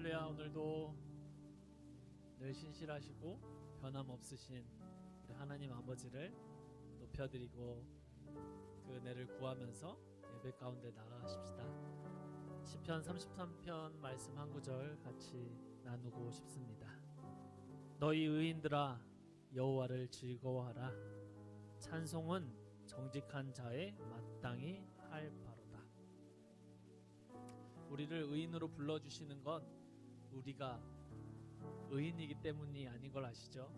할렐루야. 오늘도 늘 신실하시고 변함없으신 우리 하나님 아버지를 높여드리고 그 은혜를 구하면서 예배 가운데 나아가십시다. 시편 33편 말씀 한 구절 같이 나누고 싶습니다. 너희 의인들아 여호와를 즐거워하라. 찬송은 정직한 자의 마땅히 할 바로다. 우리를 의인으로 불러주시는 건 우리가 의인이기 때문이 아닌 걸 아시죠?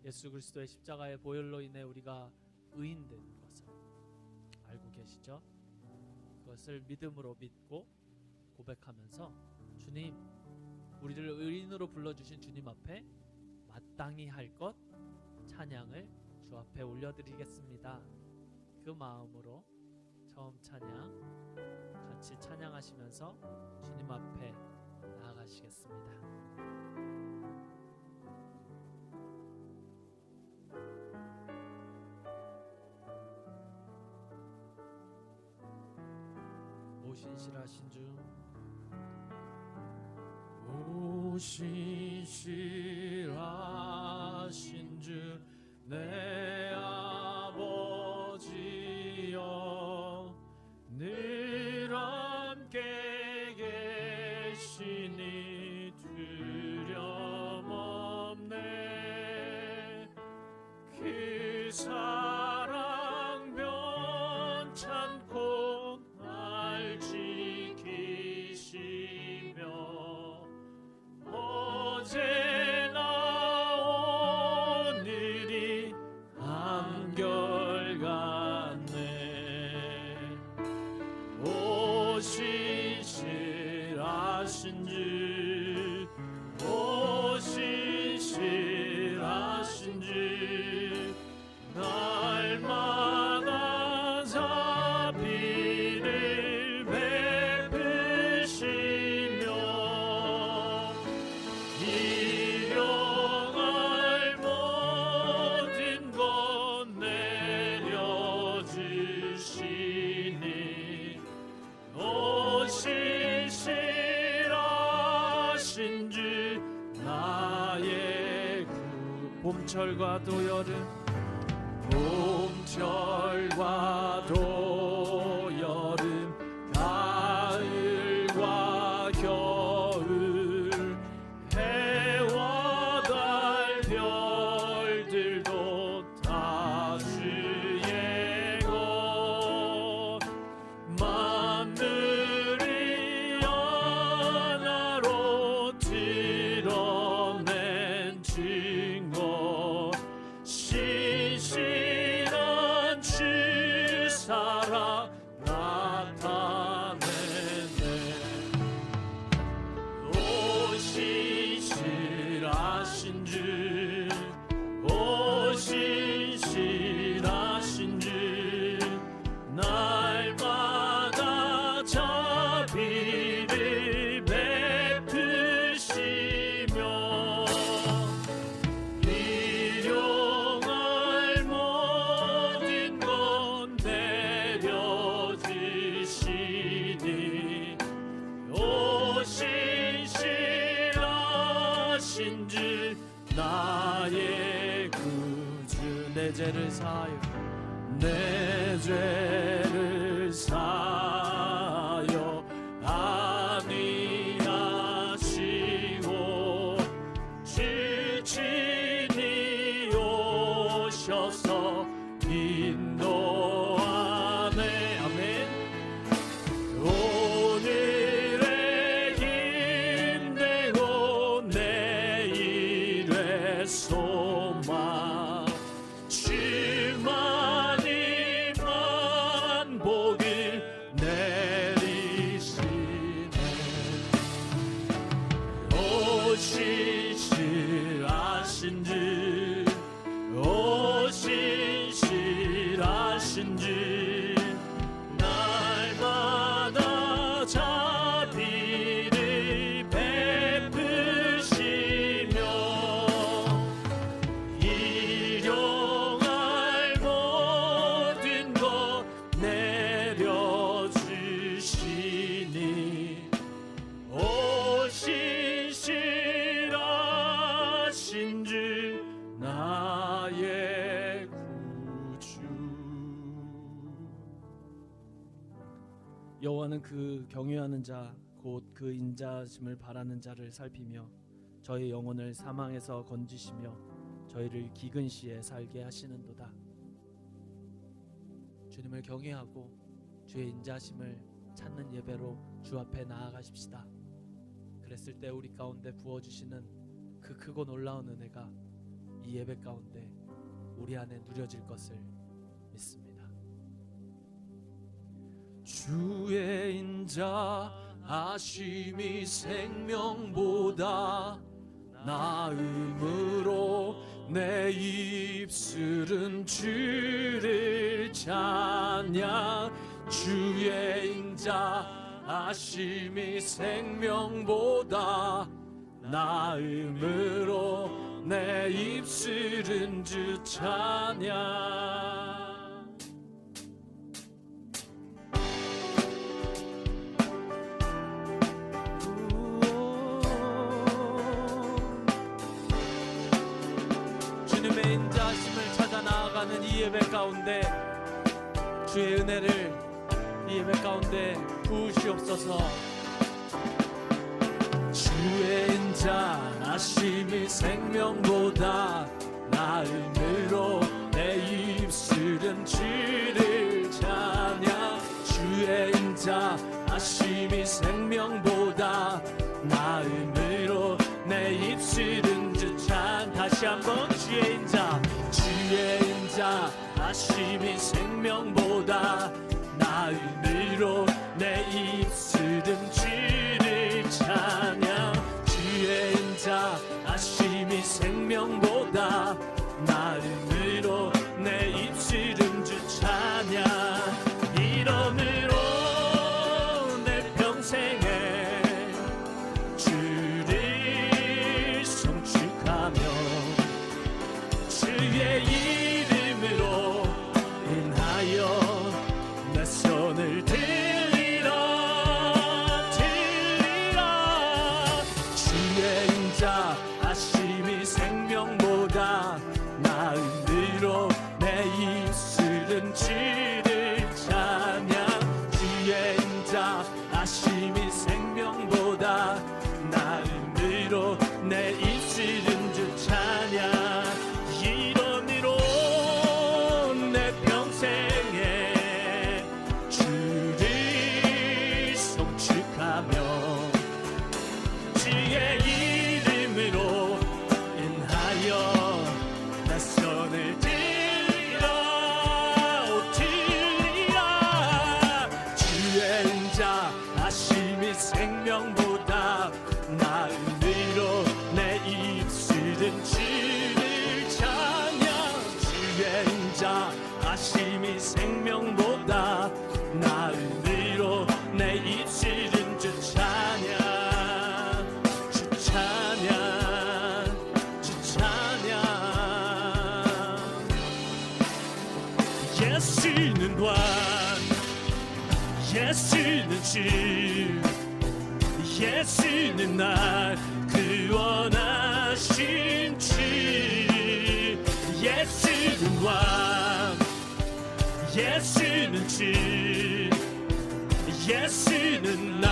예수 그리스도의 십자가의 보혈로 인해 우리가 의인된 것을 알고 계시죠? 그것을 믿음으로 믿고 고백하면서 주님, 우리를 의인으로 불러주신 주님 앞에 마땅히 할 것 찬양을 주 앞에 올려드리겠습니다. 그 마음으로 처음 찬양 같이 찬양하시면서 주님 앞에 나아가시겠습니다. 오 신실하신 주, 오 신실하신 주, 내 아버지여, 늘 함께 계시니 두려움없네. 그 사랑 변찮고 날 지키시며 어제나 오늘이 한결같네. 오 신실하신 주, 오 신실하신 주, 날마다 자비를 베푸시며 일용할 모든 것 내려주시니 오 신실하신 주, 나의 봄철과 도여름, 봄철과 도여름, 가을과 겨울, 해와 달 별들도 다 주의 것. 만물이 하나로 드러낸 증거, 신실한 주 사랑 나타내네. 오 신실하신 주, 오 신실하신 주, 날마다 자비를 베푸시며 일용할 모든 것 내려주시니 오 신실하신 주, 나의 구주, 내 죄를 사하여, 내 죄를 사하여 안위하시고 주 친히 오셔서 인도하네. 아멘. 오늘의 힘내고 내일의 소망, 주만이 여호와는 그 경외하는 자 곧 그 인자심을 바라는 자를 살피며 저희 영혼을 사망에서 건지시며 저희를 기근 시에 살게 하시는도다. 주님을 경외하고 주의 인자심을 찾는 예배로 주 앞에 나아가십시다. 그랬을 때 우리 가운데 부어주시는 그 크고 놀라운 은혜가 이 예배 가운데 우리 안에 누려질 것을 믿습니다. 주의 인자하심이 생명보다 나음으로 내 입술은 주를 찬양. 주의 인자하심이 생명보다 나음으로 내 입술은 주 찬양. 주님의 인자하심을 찾아 나아가는 이 예배 가운데 주의 은혜를 이 예배 가운데 부으시옵소서. 주의 인자하심이 생명보다 나음으로 내 입술은 주를 찬양. 주의 인자하심이 생명보다 나음으로 내 입술은 주 찬. 다시 한번 주의 인자하심이 생명보다 나음으로 내 입술은 주를 찬양. 주의 인자하심이 생명보다 나음으로 내 입술은 주 찬양. 이름으로 내 평생에 주를 송축하며 주의 이름으로 인하여 내 손을 들리라 주의 인자하심이 생명보다 나음으로 내 입술은 주를 찬양. 주의 인자하심이 생명보다 나음으로 내 입술은 주 찬양. 이름으로 내 평생에 주를 송축하며 주의 이름으로 인하여 내 손을 들리라 주의 인자하심이 생명보다 나음으로 내 입술은 주를 찬양. 주의 인자하심이 생명보다 나음으로 내 입술은 주 찬양. 주 찬양 주 찬양. 예수는 왕 예수는 주 예수는 날 구원하신 주. 예수는 왕 예수는 주 예수는 날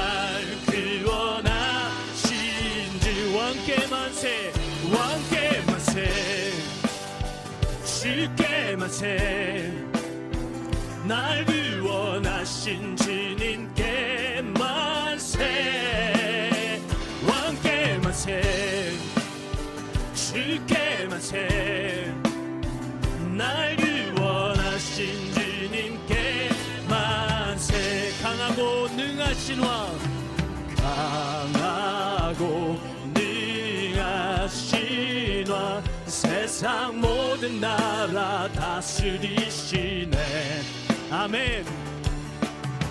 구원하신 주. 왕께 만세 왕께 만세 주께 만세. 날 구원하신 주님께 만세. 왕께 만세 주께 만세. 날 구원하신 주님께 만세. 강하고 능하신 왕 강하고 능하신 왕 세상 모든 나라 다스리시네. 아멘.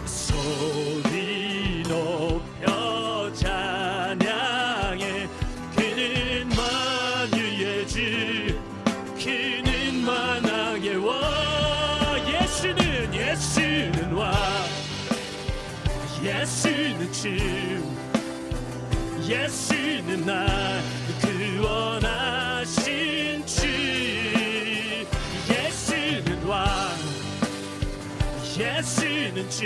소리 높여 찬양해. 그는 만유의 주 그는 만왕의 왕. 예수는 왕 예수는 주 예수는 날 구원하신 주. 예수는 왕 예수는 주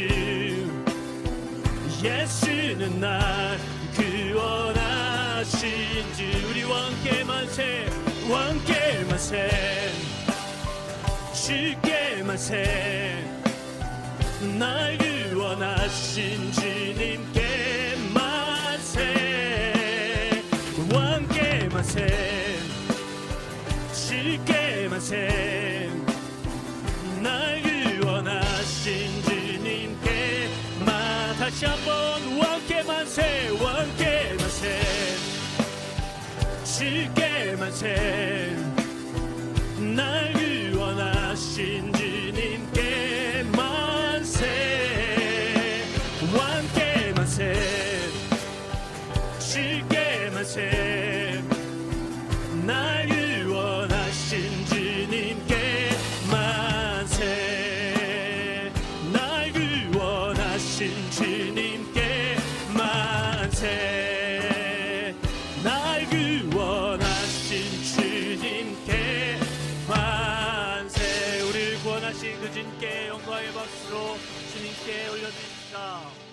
예수는 날 구원하신 주. 우리 왕께 만세, 왕께 만세, 주께 만세. 날 구원하신 주님께 만세, 왕께 만세, 주께 만세. 날 구원하신 주님께 다시 한번 왕께 만세, 왕께 만세, 주께 만세. 날 구원하신 주님께 만세, 왕께 만세, 주께 만세. 날 구원하신 주님께 만세, 날 구원하신 주님께 만세, 날 구원하신 주님께 만세. 우리를 구원하신 그 주님께 영광의 박수로 주님께 올려드립시다.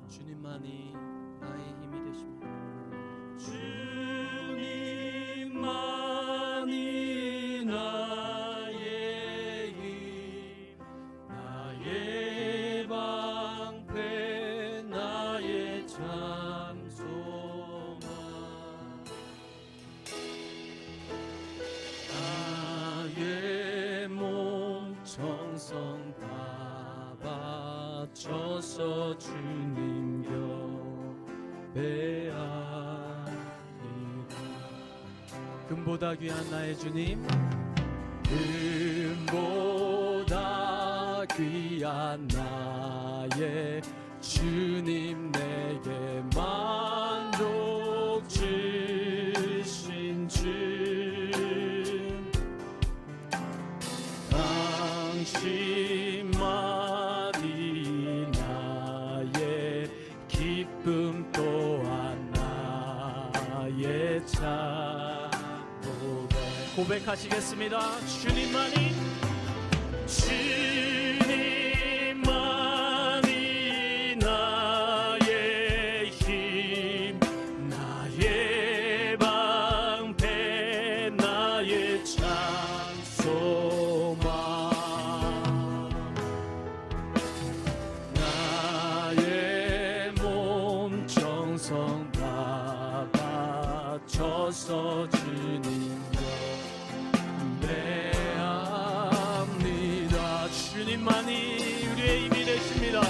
주님만이 나의 힘이 되십니다. 주님만이 나의 힘, 나의 방패, 나의 참 소망. 나의 몸 정성 다 바쳐서 주님 배아니다. 금보다 귀한 나의 주님, 금보다 귀한 나의 주님, 내게 만족 주신 주. 당신만이 나의 기쁨 또한 나의 참 고백하시겠습니다. 주님만이, 주님만이 나의 힘, 나의 방패, 나의 참 소망. 나의 몸 정성 다 바쳐서 주님 배합니다. 주님만이 우리의 힘이 되십니다.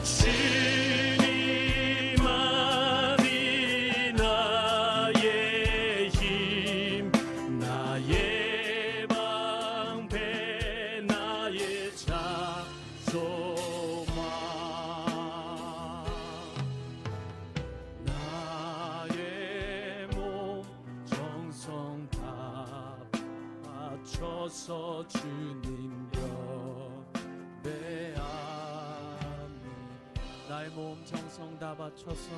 주님만이 나의 힘, 나의 방패, 나의 참 소망. 나의 몸 정성 다 바쳐서 주님 곁에 아니. 나의 몸 정성 다 바쳐서,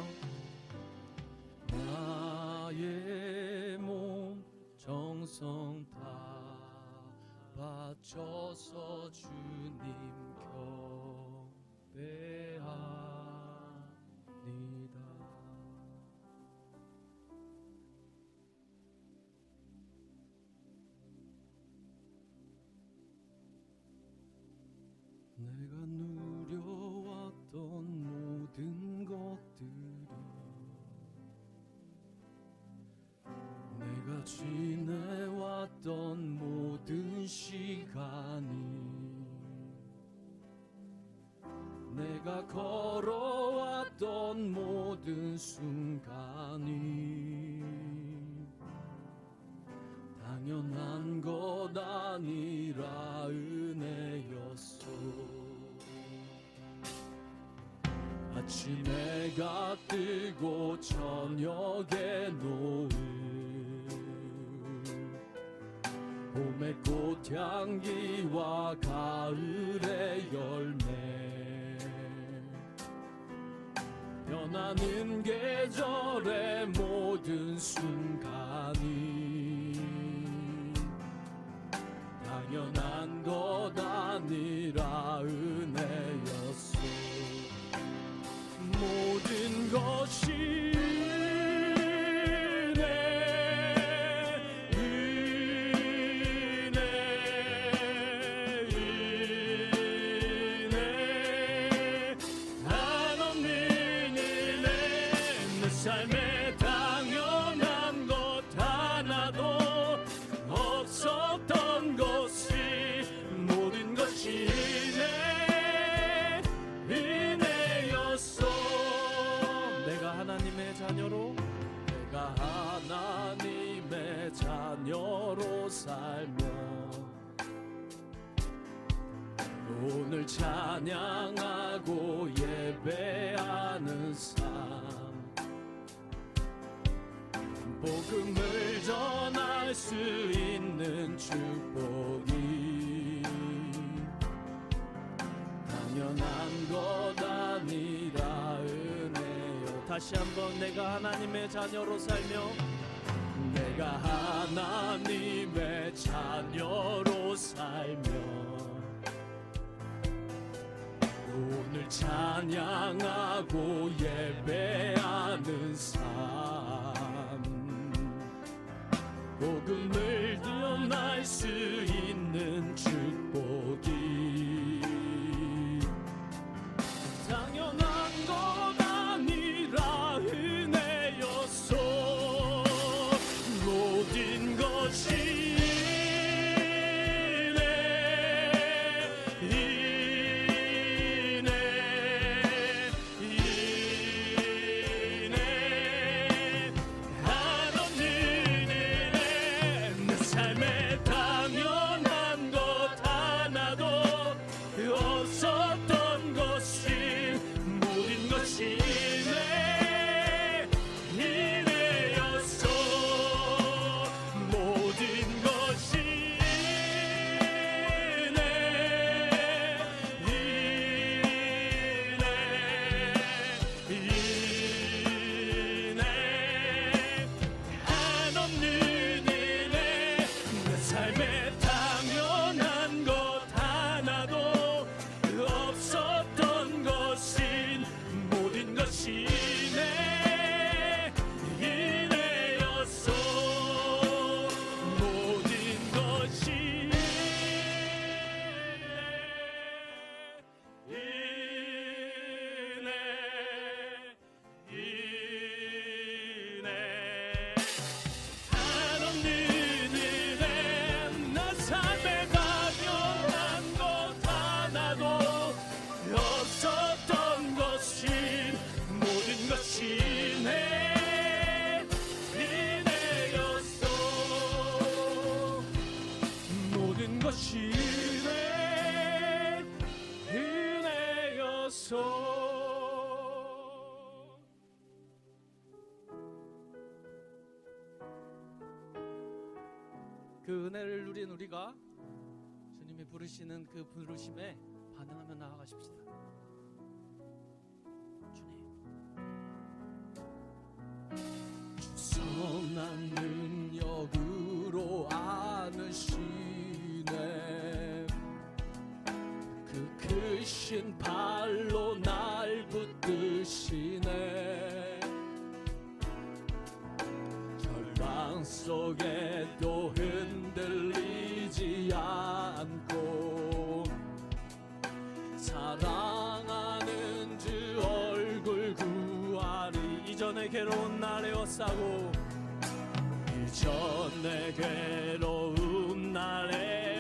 나의 몸 정성 다 바쳐서 주님 곁에 아니다. 내가 누려왔던 모든 것들이, 내가 지내왔던 모든 시간이, 내가 모든 순간이 당연한 것 아니라 은혜였소. 아침에 해가 뜨고 저녁에 노을, 봄의 꽃향기와 가을의 열매, 변하는 계절의 모든 순간이 당연한 것 아니라 은혜였소. 모든 것이 은혜 한없는 은혜. 내 삶에 당연한 것 하나도 없었던 것이 모든 것이 은혜였어. 내가 하나님의 자녀로 살며 오늘 찬양하고 예배하는 삶, 복음을 전할 수 있는 축복이 당연한 것 아니라 은혜요. 다시 한번 내가 하나님의 자녀로 살며 내가 하나님의 자녀로 살며 오늘 찬양하고 예배하는 삶, 복음을 전할 수 있는 축복이 당연한 것 아니라 은혜였소. 모든 것이 그 은혜를 누린 우리가 주님이 부르시는 그 부르심에 반응하며 나아가십시다. 주님, 선한 능력으로 안으시네. 그 크신 발로 날 붙드시네. 절망 속에도 흔들리지 않고 사랑하는 주 얼굴 구하리. 이전의 괴로운 날 에워싸고 이전의 괴로운 날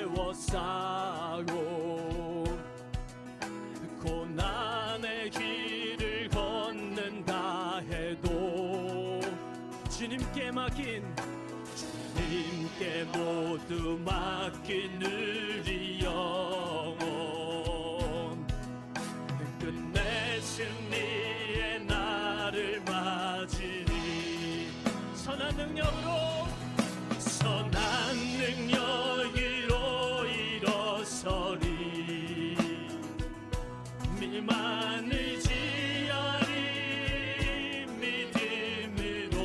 에워싸고 고난의 길을 걷는다 해도 주님께 모두 맡긴 우리 영혼 끝내 승리의 날을 맞으리 선한 능력으로 일어서리 미만 의지하리 믿음으로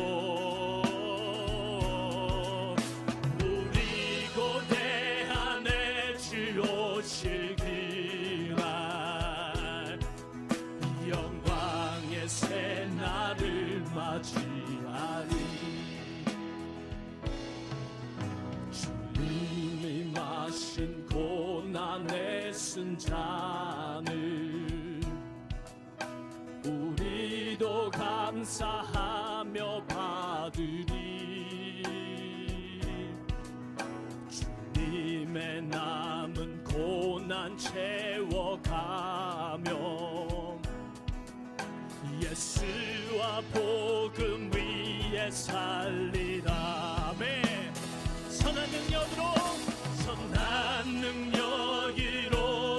우리 고대 안에 주 오실 그날 영광의 새 날을 맞이하리 주님이 마신 고난의 쓴 잔을 우리도 감사하며 받으리 주님의 남은 고난 채워가며 예수와 복음 위에 살리라 아멘. 선한 능력으로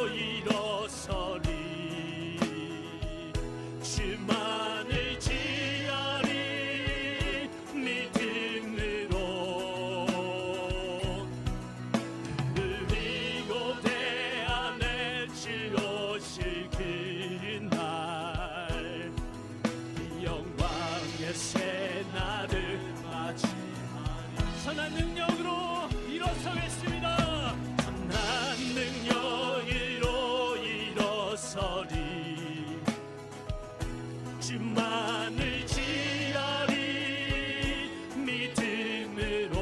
일어서리 주만 의지하리 믿음으로 우리 고대 안에 주 오실 그날 영광의 새 날을 맞이하리 선한 능력으로 일어서겠습니다. 선한 능력으로 일어서리 주만 의지하리 믿음으로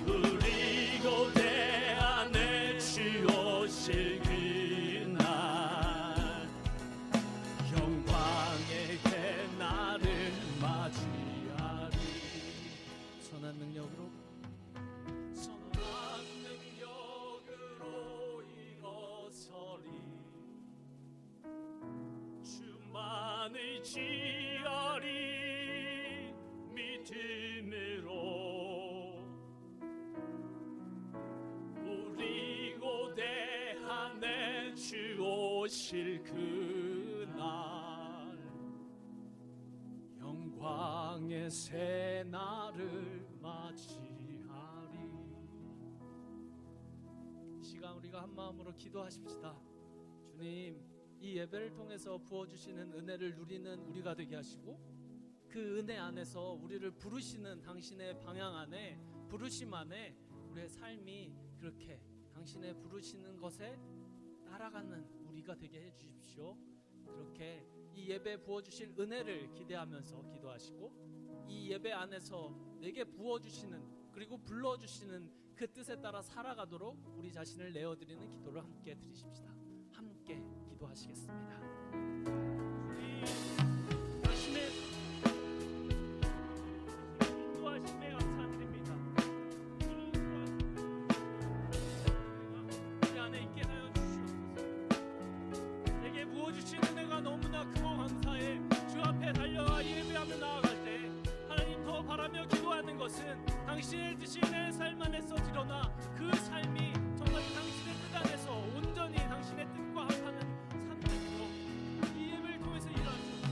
우리 고대 안에 주 오실 그날 영광의 그날을 맞이하리 선한 능력으로 일어서리 주만 의지하리 믿음으로 우리 고대 안에 주 오실 그날 영광의 새 날을 맞이하리 이 시간 우리가 한 마음으로 기도하십시다. 주님 이 예배를 통해서 부어주시는 은혜를 누리는 우리가 되게 하시고 그 은혜 안에서 우리를 부르시는 당신의 방향 안에 부르심 안에 우리의 삶이 그렇게 당신의 부르시는 것에 따라가는 우리가 되게 해주십시오. 그렇게 이 예배 부어주실 은혜를 기대하면서 기도하시고 이 예배 안에서 내게 부어주시는 그리고 불러주시는 그 뜻에 따라 살아가도록 우리 자신을 내어드리는 기도를 함께 드리십시다. 함께 기도하시겠습니다. 자신의 기도하심에 감사드립니다. 우리 안에 있게 하여 주시옵소서. 내게 부어주신 은혜가 너무나 크고 감사해. 주 앞에 달려와 예배하며 나아갈 때 하나님 더 바라며 기도하는 것은 당신의 뜻이 내 삶 안에서 드러나 그 삶이 정말 당신의 뜻 안에서 온전히 당신의 뜻과 합하는 삶 되도록 이 예배를 통해서 일어나주옵소서.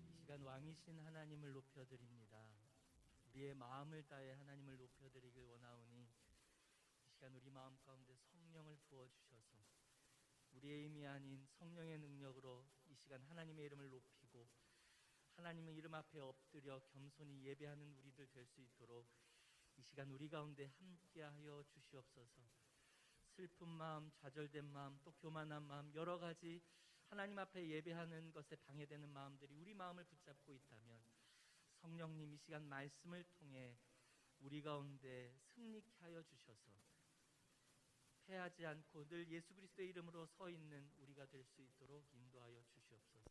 이 시간 왕이신 하나님을 높여드립니다. 우리의 마음을 다해 하나님을 높여드리길 원하오니 이 시간 우리 마음 가운데 성령을 부어주셔서 우리의 힘이 아닌 성령의 능력으로 이 시간 하나님의 이름을 높이고 하나님의 이름 앞에 엎드려 겸손히 예배하는 우리들 될 수 있도록 이 시간 우리 가운데 함께하여 주시옵소서. 슬픈 마음, 좌절된 마음, 또 교만한 마음, 여러 가지 하나님 앞에 예배하는 것에 방해되는 마음들이 우리 마음을 붙잡고 있다면 성령님 이 시간 말씀을 통해 우리 가운데 승리케 하여 주셔서 패하지 않고 늘 예수 그리스도의 이름으로 서 있는 우리가 될 수 있도록 인도하여 주시옵소서.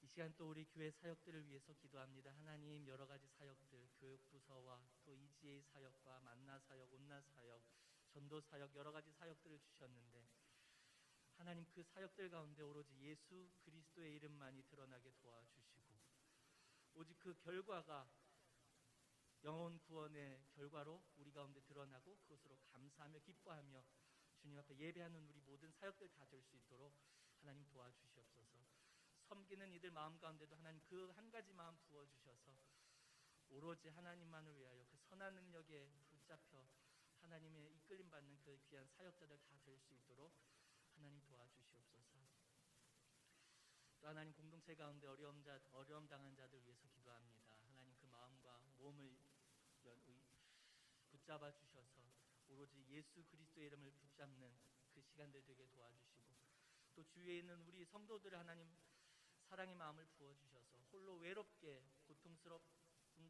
이 시간 또 우리 교회 사역들을 위해서 기도합니다. 하나님, 여러 가지 사역들, 교육 부서와 또 EGA 사역과 만나 사역, 온나 사역, 전도 사역, 여러 가지 사역들을 주셨는데 하나님, 그 사역들 가운데 오로지 예수 그리스도의 이름만이 드러나게 도와주시고 오직 그 결과가 영혼 구원의 결과로 우리 가운데 드러나고 그것으로 감사하며 기뻐하며 주님 앞에 예배하는 우리 모든 사역들 다 될 수 있도록 하나님 도와주시옵소서. 섬기는 이들 마음 가운데도 하나님 그 한 가지 마음 부어주셔서 오로지 하나님만을 위하여 그 선한 능력에 붙잡혀 하나님의 이끌림 받는 그 귀한 사역자들 다 될 수 있도록 하나님 도와주시옵소서. 또 하나님, 공동체 가운데 어려움 당한 자들 위해서 기도합니다. 하나님, 그 마음과 몸을 붙잡아 주셔서 오로지 예수 그리스도의 이름을 붙잡는 그 시간들 되게 도와주시고 또 주위에 있는 우리 성도들을 하나님 사랑의 마음을 부어주셔서 홀로 외롭게 고통스러운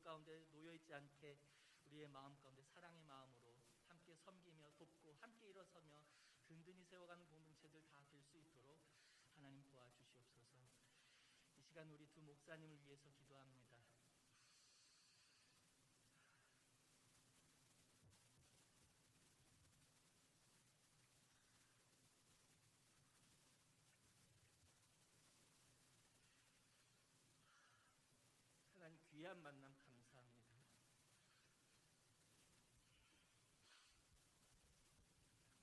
가운데 놓여있지 않게 우리의 마음 가운데 사랑의 마음으로 함께 섬기며 돕고 함께 일어서며 든든히 세워가는 공동체들 다 될 수 있도록 하나님 도와주시옵소서. 이 시간 우리 두 목사님을 위해서 기도합니다. 하나님, 귀한 만남 감사합니다.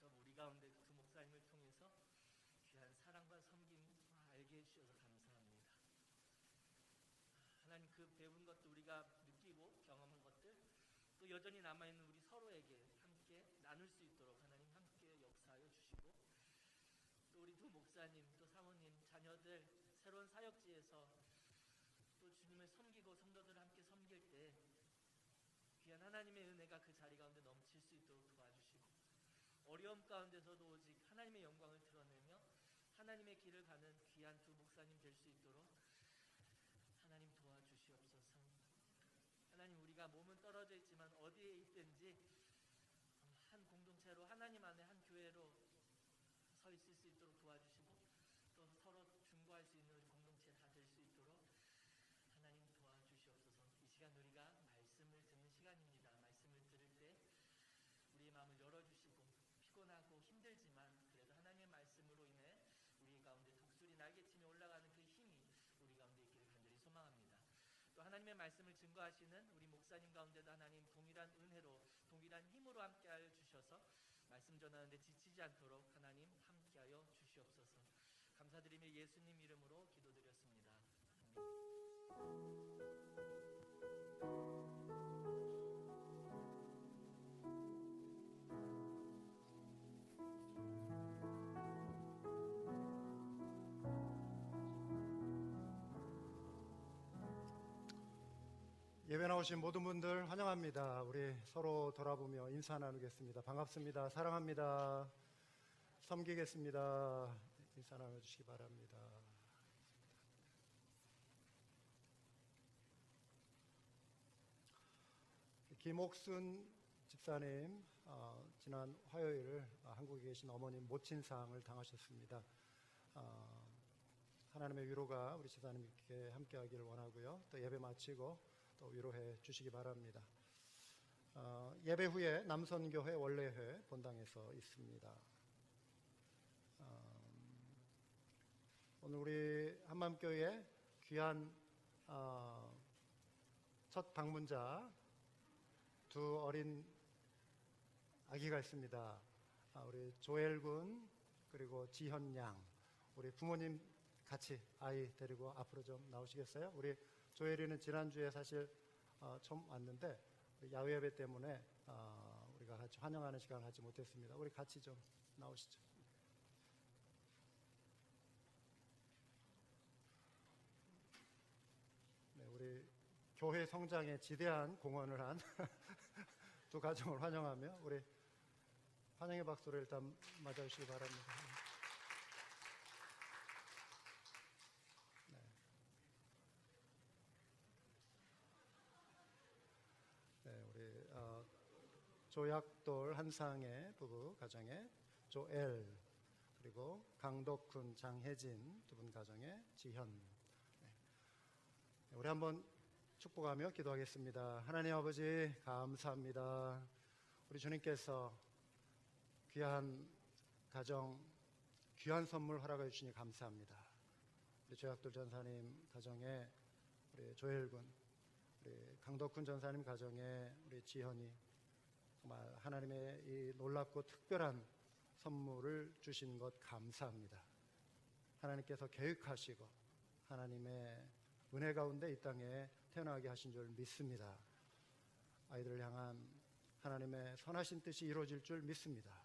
또 우리 가운데 두 목사님을 통해서 귀한 사랑과 섬김 알게 해주셔서 감사합니다. 하나님, 그 배운 것도 우리가 느끼고 경험한 것들 또 여전히 남아있는 우리 서로에게 함께 나눌 수 있도록 하나님 함께 역사하여 주시고 또 우리 두 목사님 또 사모님 자녀들 새로운 사역지에서 또 주님을 섬기고 성도들을 함께 섬길 때 귀한 하나님의 은혜가 그 자리 가운데 넘칠 수 있도록 도와주시고 어려움 가운데서도 오직 하나님의 영광을 드러내며 하나님의 길을 가는 귀한 두 목사님 될 수 있도록 하나님 도와주시옵소서. 하나님, 우리가 몸은 떨어져 있지만 어디에 있든지 한 공동체로 하나님 안에 한 교회로 서 있을 수 있도록 도와주시고 또 서로 중보할 수 있는 공동체 다 될 수 있도록 하나님 도와주시옵소서. 이 시간 우리가 말씀을 듣는 시간입니다. 말씀을 들을 때 우리의 마음을 열어주시고 피곤하고 힘들지만 그래도 하나님의 말씀으로 인해 우리 가운데 독수리 날개치며 올라가는 그 힘이 우리 가운데 있기를 간절히 소망합니다. 또 하나님의 말씀을 증거하시는 우리 목사님 가운데도 하나님 동일한 은혜로 동일한 힘으로 함께하여 주셔서 말씀 전하는데 지치지 않도록 하나님 함께하여 주시옵소서. 감사드리며 예수님 이름으로 기도드렸습니다. 아멘. 예배 나오신 모든 분들 환영합니다. 우리 서로 돌아보며 인사 나누겠습니다. 반갑습니다. 사랑합니다. 섬기겠습니다. 인사 나눠주시기 바랍니다. 김옥순 집사님, 지난 화요일 한국에 계신 어머님 모친상을 당하셨습니다. 하나님의 위로가 우리 집사님께 함께하기를 원하고요. 또 예배 마치고 또 위로해 주시기 바랍니다. 예배 후에 남선교회 원래회 본당에서 있습니다. 오늘 우리 한맘교회 귀한 첫 방문자 두 어린 아기가 있습니다. 우리 조엘 군 그리고 지현 양, 우리 부모님 같이 아이 데리고 앞으로 좀 나오시겠어요? 우리 조엘이는 지난주에 사실 처음 왔는데 야외 예배 때문에 우리가 같이 환영하는 시간을 하지 못했습니다. 우리 같이 좀 나오시죠. 네, 우리 교회 성장에 지대한 공헌을 한 두 가정을 환영하며 우리 환영의 박수를 일단 맞아주시기 바랍니다. 네, 우리 조약돌 한상의 부부 가정에 조엘, 그리고 강덕훈 장혜진 두 분 가정에 지현. 네. 우리 한번 축복하며 기도하겠습니다. 하나님 아버지 감사합니다. 우리 주님께서 귀한 가정, 귀한 선물 허락해 주시니 감사합니다. 우리 조약돌 전사님 가정에 우리 조엘군, 우리 강덕훈 전사님 가정에 우리 지현이 정말 하나님의 이 놀랍고 특별한 선물을 주신 것 감사합니다. 하나님께서 계획하시고 하나님의 은혜 가운데 이 땅에 태어나게 하신 줄 믿습니다. 아이들을 향한 하나님의 선하신 뜻이 이루어질 줄 믿습니다.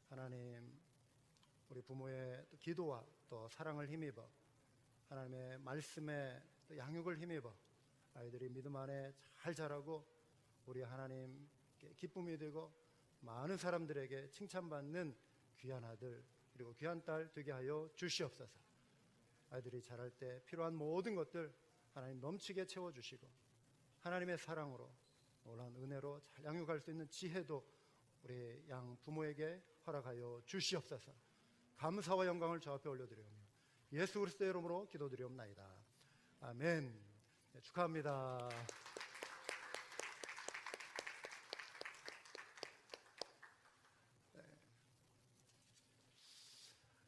하나님, 우리 부모의 또 기도와 또 사랑을 힘입어 하나님의 말씀에 또 양육을 힘입어 아이들이 믿음 안에 잘 자라고 우리 하나님께 기쁨이 되고 많은 사람들에게 칭찬받는 귀한 아들 그리고 귀한 딸 되게 하여 주시옵소서. 아이들이 자랄 때 필요한 모든 것들 하나님 넘치게 채워주시고 하나님의 사랑으로 놀라운 은혜로 잘 양육할 수 있는 지혜도 우리 양 부모에게 허락하여 주시옵소서. 감사와 영광을 주 앞에 올려드리오며 예수 그리스도의 이름으로 기도드리옵나이다. 아멘. 네, 축하합니다.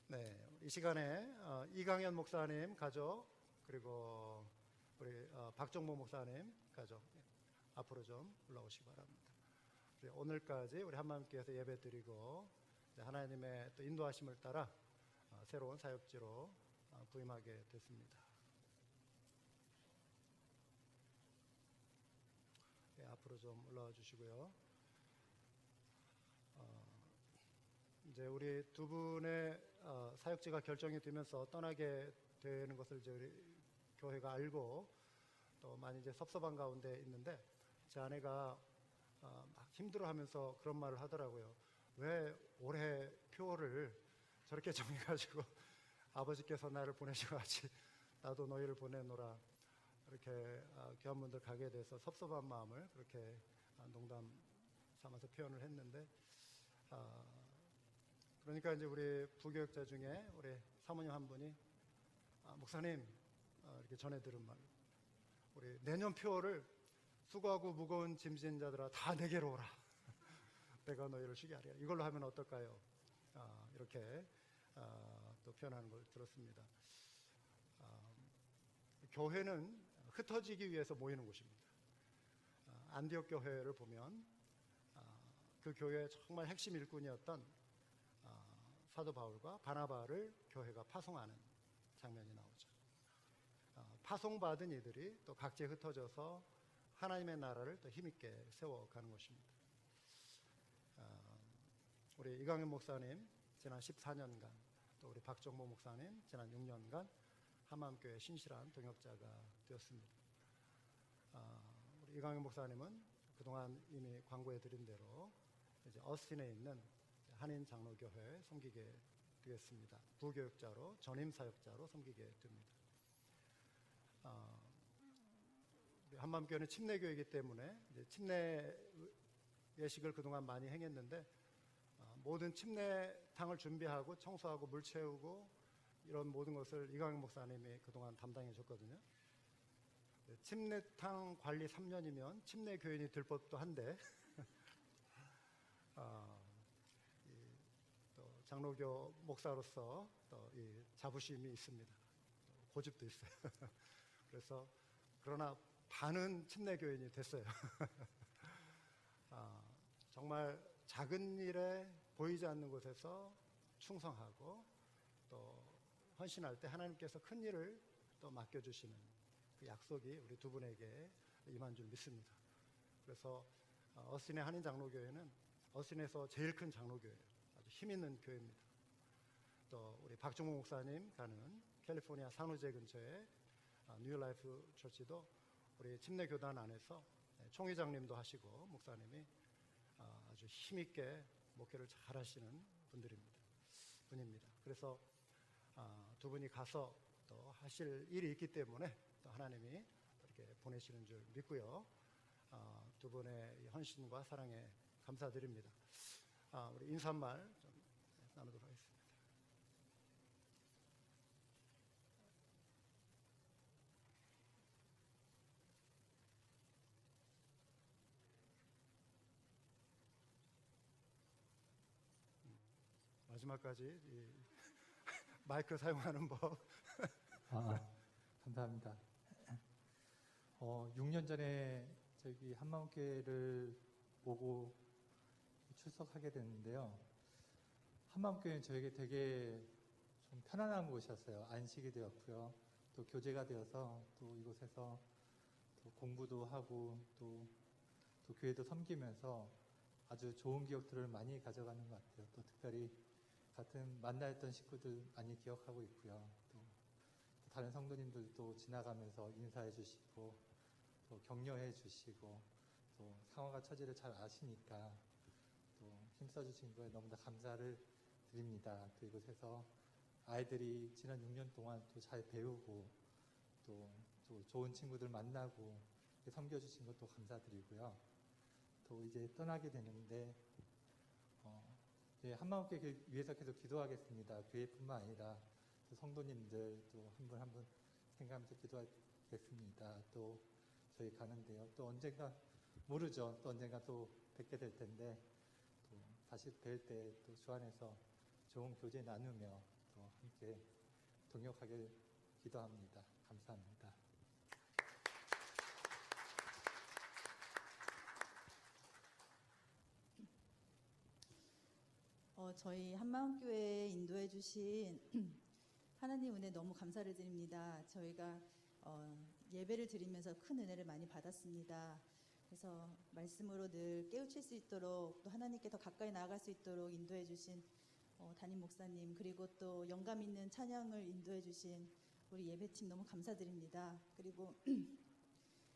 네, 이 시간에 이강현 목사님 가족 그리고 우리 박정모 목사님 가족 앞으로 좀 올라오시기 바랍니다. 오늘까지 우리 한마음교회에서 예배드리고 하나님의 또 인도하심을 따라 새로운 사역지로 부임하게 됐습니다. 네, 앞으로 좀 올라와 주시고요. 이제 우리 두 분의 사역지가 결정이 되면서 떠나게 되는 것을 이제 우리 교회가 알고 또 많이 이제 섭섭한 가운데 있는데 제 아내가 막 힘들어하면서 그런 말을 하더라고요. 왜 올해 표를 저렇게 정해가지고 아버지께서 나를 보내시고 같이 나도 너희를 보내노라 이렇게 교환분들 가게 돼서 섭섭한 마음을 그렇게 농담 삼아서 표현을 했는데 그러니까 이제 우리 부교육자 중에 우리 사모님 한 분이 목사님 이렇게 전해 들은 말 우리 내년 표를 수고하고 무거운 짐진 자들아 다 내게로 오라. 내가 너희를 쉬게 하리라. 이걸로 하면 어떨까요? 이렇게 또 표현하는 걸 들었습니다. 교회는 흩어지기 위해서 모이는 곳입니다. 안디옥 교회를 보면 그 교회의 정말 핵심 일꾼이었던 사도 바울과 바나바를 교회가 파송하는 장면이 나오죠. 파송받은 이들이 또 각지에 흩어져서 하나님의 나라를 더 힘있게 세워가는 것입니다. 우리 이강현 목사님 지난 14년간 또 우리 박정모 목사님 지난 6년간 한마음교회 신실한 동역자가 되었습니다. 우리 이강현 목사님은 그동안 이미 광고해 드린 대로 이제 어스틴에 있는 한인 장로교회 섬기게 되었습니다. 부교육자로 전임 사역자로 섬기게 됩니다. 한마음교회는 침례교회이기 때문에 이제 침례 예식을 그동안 많이 행했는데 모든 침례탕을 준비하고 청소하고 물 채우고 이런 모든 것을 이강현 목사님이 그동안 담당해 줬거든요. 침례탕 관리 3년이면 침례교인이 될 법도 한데 또 장로교 목사로서 또 이 자부심이 있습니다. 고집도 있어요. 그래서 그러나 반은 침례교인이 됐어요. 정말 작은 일에 보이지 않는 곳에서 충성하고 또 헌신할 때 하나님께서 큰 일을 또 맡겨주시는 그 약속이 우리 두 분에게 임한 줄 믿습니다. 그래서 어스틴의 한인 장로교회는 어스틴에서 제일 큰 장로교회예요. 아주 힘 있는 교회입니다. 또 우리 박종호 목사님 가는 캘리포니아 산호제 근처에 뉴라이프 처치도 우리 침례교단 안에서 총회장님도 하시고 목사님이 아주 힘있게 목회를 잘 하시는 분입니다. 그래서 두 분이 가서 또 하실 일이 있기 때문에 또 하나님이 이렇게 보내시는 줄 믿고요. 두 분의 헌신과 사랑에 감사드립니다. 우리 인사말 좀 나누도록 하겠습니다. 마지막까지 이 마이크 사용하는 법. 감사합니다. 6년 전에 저기 한마음교회를 보고 출석하게 됐는데요. 한마음교회는 저에게 되게 좀 편안한 곳이었어요. 안식이 되었고요. 또 교제가 되어서 또 이곳에서 또 공부도 하고 또 교회도 섬기면서 아주 좋은 기억들을 많이 가져가는 것 같아요. 또 특별히 같은 만나했던 식구들 많이 기억하고 있고요. 또 다른 성도님들도 지나가면서 인사해 주시고 또 격려해 주시고 또 상황과 처지를 잘 아시니까 또 힘써 주신 거에 너무나 감사를 드립니다. 또 이곳에서 아이들이 지난 6년 동안 또 잘 배우고 또 좋은 친구들 만나고 섬겨주신 것도 감사드리고요. 또 이제 떠나게 되는데 한마음교회 위해서 계속 기도하겠습니다. 교회뿐만 아니라 또 성도님들 또 한 분 한 분 생각하면서 기도하겠습니다. 또 저희 가는데요. 또 언젠가 모르죠. 또 언젠가 또 뵙게 될 텐데 또 다시 뵐 때 또 주 안에서 좋은 교제 나누며 또 함께 동역하길 기도합니다. 감사합니다. 저희 한마음교회에 인도해 주신 하나님 은혜 너무 감사를 드립니다. 저희가 예배를 드리면서 큰 은혜를 많이 받았습니다. 그래서 말씀으로 늘 깨우칠 수 있도록 또 하나님께 더 가까이 나아갈 수 있도록 인도해 주신 담임 목사님, 그리고 또 영감 있는 찬양을 인도해 주신 우리 예배팀 너무 감사드립니다. 그리고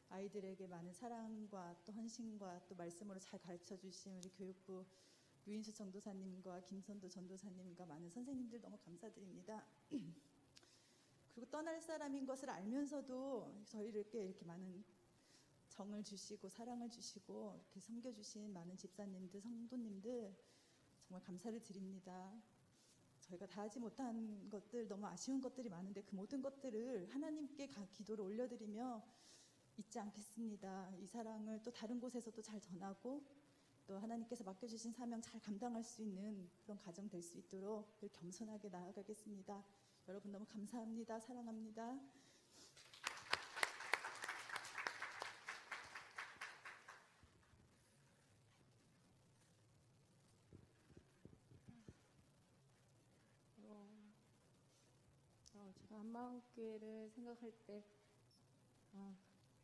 아이들에게 많은 사랑과 또 헌신과 또 말씀으로 잘 가르쳐 주신 우리 교육부 유인수 전도사님과 김선도 전도사님과 많은 선생님들 너무 감사드립니다. 그리고 떠날 사람인 것을 알면서도 저희들께 이렇게 많은 정을 주시고 사랑을 주시고 이렇게 섬겨주신 많은 집사님들, 성도님들 정말 감사를 드립니다. 저희가 다 하지 못한 것들, 너무 아쉬운 것들이 많은데 그 모든 것들을 하나님께 기도를 올려드리며 잊지 않겠습니다. 이 사랑을 또 다른 곳에서도 잘 전하고 또 하나님께서 맡겨주신 사명 잘 감당할 수 있는 그런 가정 될 수 있도록 늘 겸손하게 나아가겠습니다. 여러분 너무 감사합니다. 사랑합니다. 제가 한마음교회를 생각할 때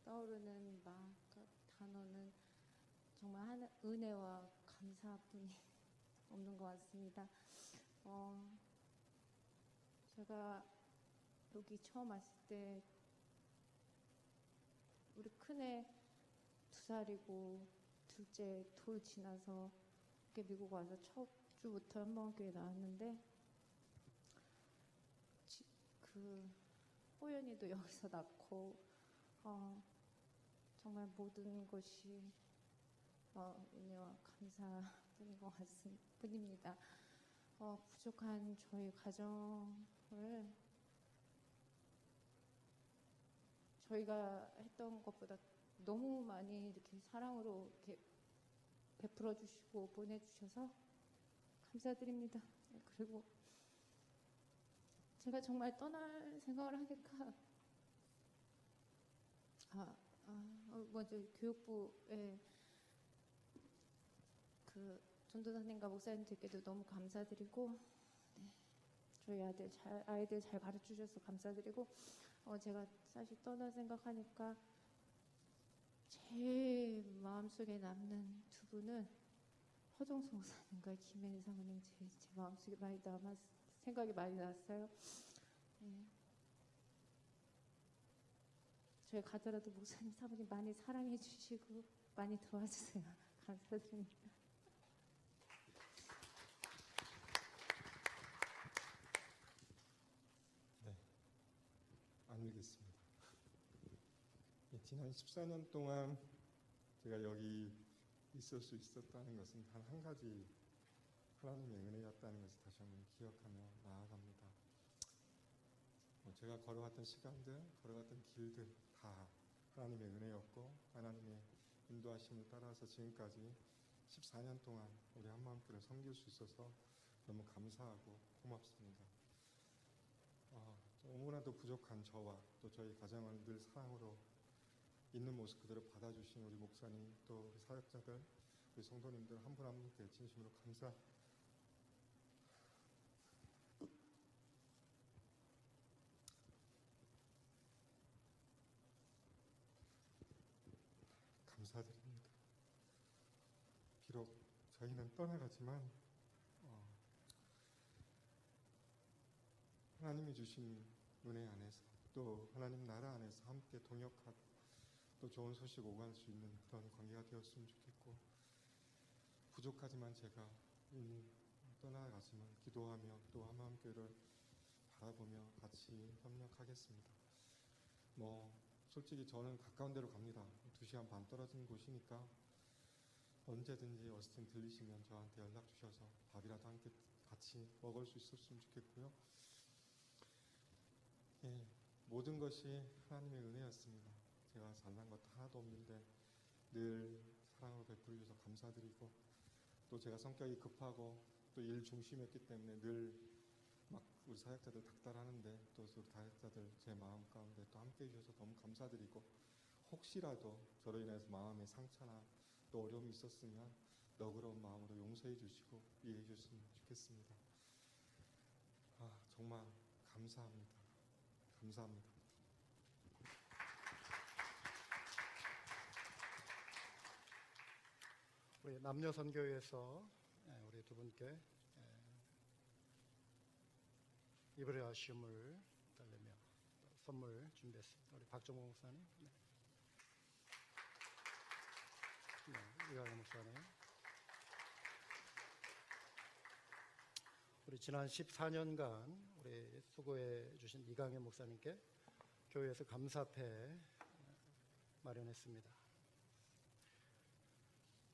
떠오르는 단어는 정말 은혜와 감사뿐이 없는 것 같습니다. 제가 여기 처음 왔을 때 우리 큰애 2살이고 둘째 돌 지나서 이렇게 미국 와서 첫 주부터 한마음교회 나왔는데 호연이도 여기서 낳고 정말 모든 것이 은혜와 감사뿐인 것 뿐입니다. 부족한 저희 가정을 저희가 했던 것보다 너무 많이 이렇게 사랑으로 이렇게 베풀어 주시고 보내주셔서 감사드립니다. 그리고 제가 정말 떠날 생각을 하니까 먼저 교육부에 그 전도사님과 목사님들께도 너무 감사드리고 저희 아이들 잘 가르쳐 주셔서 감사드리고 제가 사실 떠날 생각하니까 제 마음속에 남는 두 분은 허정수 목사님과 김혜리 사모님 제 마음속에 많이 생각이 많이 났어요. 저희 가더라도 목사님 사모님 많이 사랑해 주시고 많이 도와주세요. 감사드립니다. 네, 안리겠습니다. 지난 14년 동안 제가 여기 있을 수 있었다는 것은 단 한 가지 하나님의 은혜였다는 것을 다시 한번 기억하며 나아갑니다. 제가 걸어갔던 시간들, 걸어갔던 길들 다 하나님의 은혜였고 하나님의 인도하심을 따라서 지금까지 14년 동안 우리 한마음교회를 섬길 수 있어서 너무 감사하고 고맙습니다. 너무나도 부족한 저와 또 저희 가정을 늘 사랑으로 있는 모습 그대로 받아주신 우리 목사님, 또 우리 사역자들, 우리 성도님들 한 분 한 분께 진심으로 감사드립니다. 비록 저희는 떠나가지만 하나님이 주신 은혜 안에서 또 하나님 나라 안에서 함께 동역하고 또 좋은 소식 오갈 수 있는 그런 관계가 되었으면 좋겠고, 부족하지만 제가 떠나가지만 기도하며 또 한마음교회를 바라보며 같이 협력하겠습니다. 솔직히 저는 가까운 데로 갑니다. 2시간 반 떨어진 곳이니까 언제든지 어스틴 들리시면 저한테 연락 주셔서 밥이라도 함께 같이 먹을 수 있었으면 좋겠고요. 모든 것이 하나님의 은혜였습니다. 제가 잘난 것도 하나도 없는데 늘 사랑으로 베풀어 주셔서 감사드리고, 또 제가 성격이 급하고 또 일 중심이었기 때문에 늘 막 우리 사역자들 닥달하는데 또 우리 사역자들 제 마음 가운데 또 함께 해주셔서 너무 감사드리고, 혹시라도 저로 인해서 마음의 상처나 또 어려움이 있었으면 너그러운 마음으로 용서해 주시고 이해해 주셨으면 좋겠습니다. 정말 감사합니다. 감사합니다. 우리 남녀 선교회에서 우리 두 분께 이브라시움을 달래며 선물 준비했습니다. 우리 박정호 목사님, 이강현 목사님, 우리 지난 14년간 우리 수고해 주신 이강현 목사님께 교회에서 감사패 마련했습니다.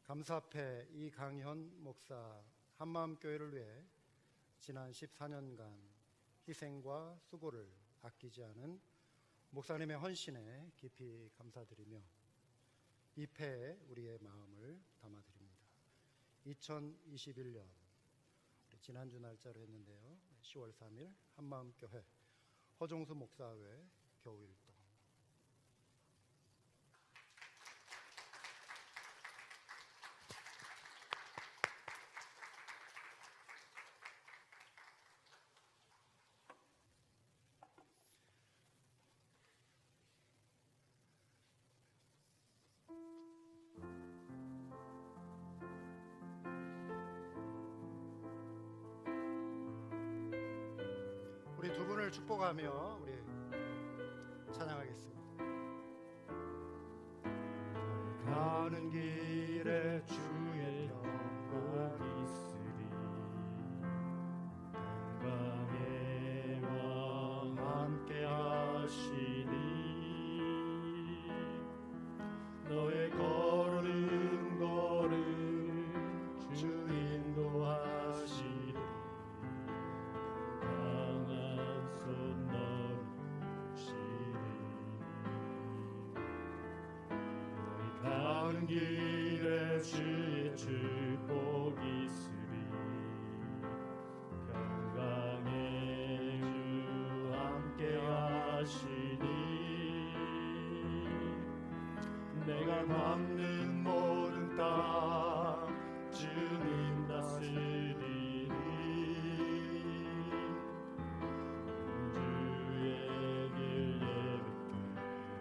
감사패 이강현 목사 한마음교회를 위해 지난 14년간 희생과 수고를 아끼지 않은 목사님의 헌신에 깊이 감사드리며 이 패에 우리의 마음을 담아드립니다. 2021년 지난주 날짜로 했는데요. 10월 3일 한마음교회 허종수 목사회 교우일동. 우리 두 분을 축복하며 우리 찬양하겠습니다. 가는 길에 주의 영광이 있으리, 평강의 왕 함께 하시니, 너의 걸음 걸음 주 인도하시리, 강한 손 너르시리. 너희 가는 길에 주의 축복이 있으리, 평강의 주 함께 하시니, 내가 밟는 모든 땅 주님 다스리니, 주의 길 예배게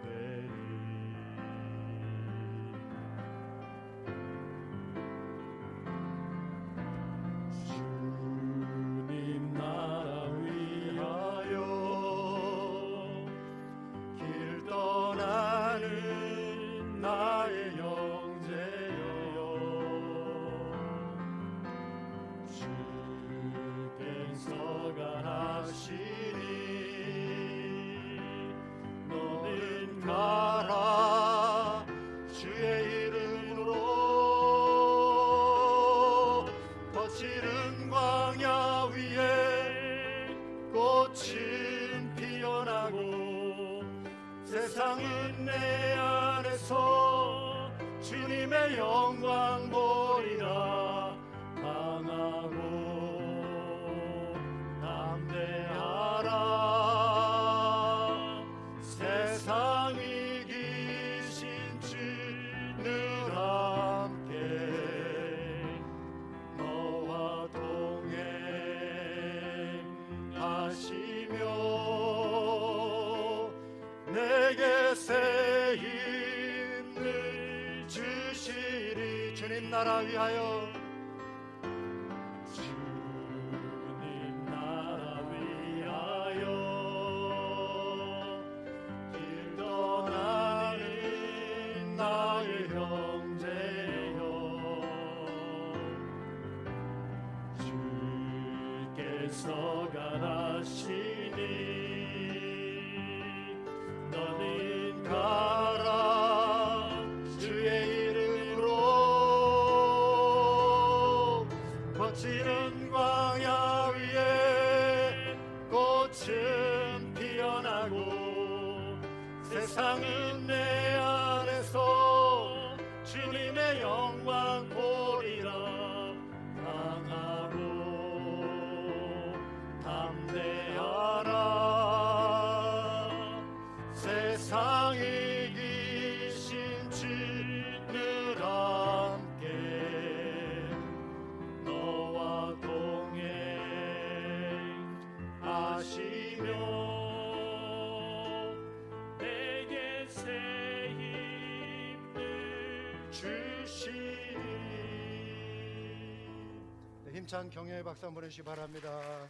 되리. 주님 나라 위하여 길 떠나는 나의 형제여, 주께서 가시니 너는 가라. 주의 이름으로 거칠은 광야 위에 꽃은 피어나고, 세상은 내 안에서 주님의 영광 보리라. 강하고 주님 나라 위하여 주님 나라 위하여 길 떠나는 나의 형제여 주께서 가라시니 너는 가라 주의 이름으로 거칠은 광야 위에 꽃은 피어나고 세상은 내 안에서 주님의 영광 보리라 강하고 담대하라 세상 이기신 주늘 함께 너와 동행하시며 내게 새 힘을 주시니 네, 힘찬 격려의 박수 한번 해주시기 바랍니다.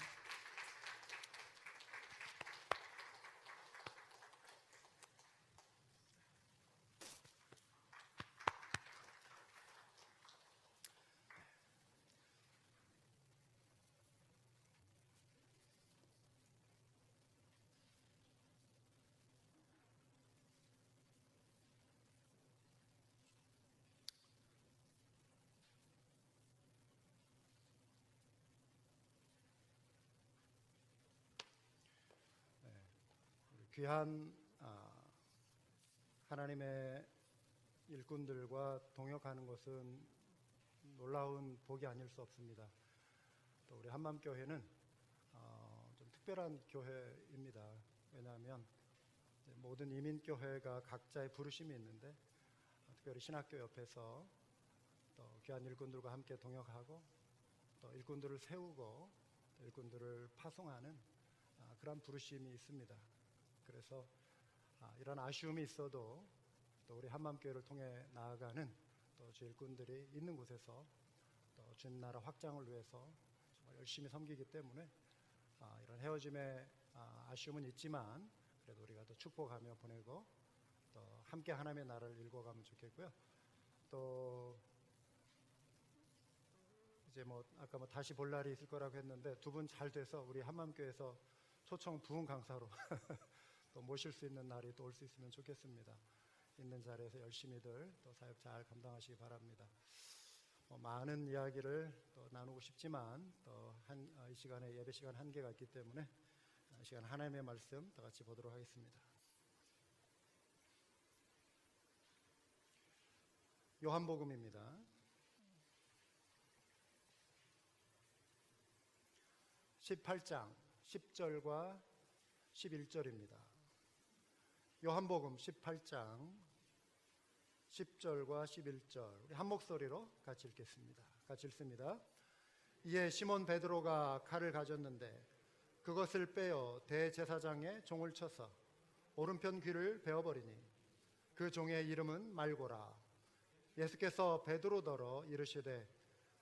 귀한 하나님의 일꾼들과 동역하는 것은 놀라운 복이 아닐 수 없습니다. 또 우리 한맘교회는 좀 특별한 교회입니다. 왜냐하면 모든 이민교회가 각자의 부르심이 있는데 특별히 신학교 옆에서 또 귀한 일꾼들과 함께 동역하고 또 일꾼들을 세우고 또 일꾼들을 파송하는 그런 부르심이 있습니다. 그래서 이런 아쉬움이 있어도 또 우리 한맘교회를 통해 나아가는 또 주 일꾼들이 있는 곳에서 또 주님 나라 확장을 위해서 정말 열심히 섬기기 때문에 이런 헤어짐의 아쉬움은 있지만 그래도 우리가 또 축복하며 보내고 또 함께 하나님의 나라를 일궈가면 좋겠고요. 또 이제 아까 다시 볼 날이 있을 거라고 했는데 두 분 잘 돼서 우리 한맘교회에서 초청 부흥 강사로 또 모실 수 있는 날이 또 올 수 있으면 좋겠습니다. 있는 자리에서 열심히들 또 사역 잘 감당하시기 바랍니다. 많은 이야기를 또 나누고 싶지만 또 이 시간에 예배 시간 한계가 있기 때문에 이 시간 하나님의 말씀 다 같이 보도록 하겠습니다. 요한복음입니다. 18장 10절과 11절입니다. 요한복음 18장 10절과 11절 우리 한 목소리로 같이 읽겠습니다. 같이 읽습니다. 이에 시몬 베드로가 칼을 가졌는데 그것을 빼어 대제사장의 종을 쳐서 오른편 귀를 베어버리니 그 종의 이름은 말고라. 예수께서 베드로더러 이르시되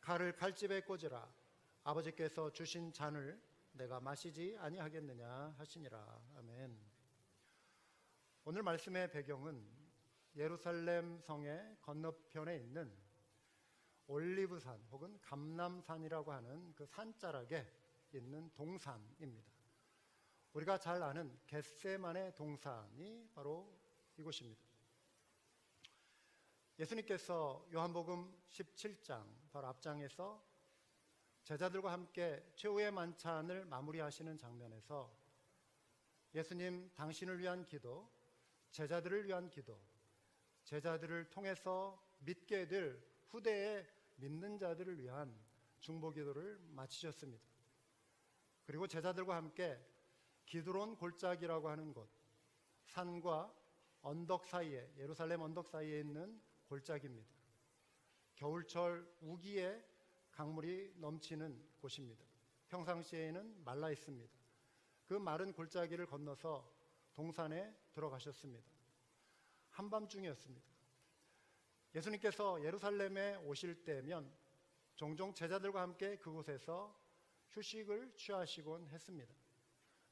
칼을 칼집에 꽂으라. 아버지께서 주신 잔을 내가 마시지 아니하겠느냐 하시니라. 아멘. 오늘 말씀의 배경은 예루살렘 성의 건너편에 있는 올리브산 혹은 감람산이라고 하는 그 산자락에 있는 동산입니다. 우리가 잘 아는 겟세마네 동산이 바로 이곳입니다. 예수님께서 요한복음 17장 바로 앞장에서 제자들과 함께 최후의 만찬을 마무리하시는 장면에서 예수님 당신을 위한 기도, 제자들을 위한 기도, 제자들을 통해서 믿게 될 후대의 믿는 자들을 위한 중보기도를 마치셨습니다. 그리고 제자들과 함께 기드론 골짜기라고 하는 곳, 산과 언덕 사이에, 예루살렘 언덕 사이에 있는 골짜기입니다. 겨울철 우기에 강물이 넘치는 곳입니다. 평상시에는 말라 있습니다. 그 마른 골짜기를 건너서 동산에 들어가셨습니다. 한밤중이었습니다. 예수님께서 예루살렘에 오실 때면 종종 제자들과 함께 그곳에서 휴식을 취하시곤 했습니다.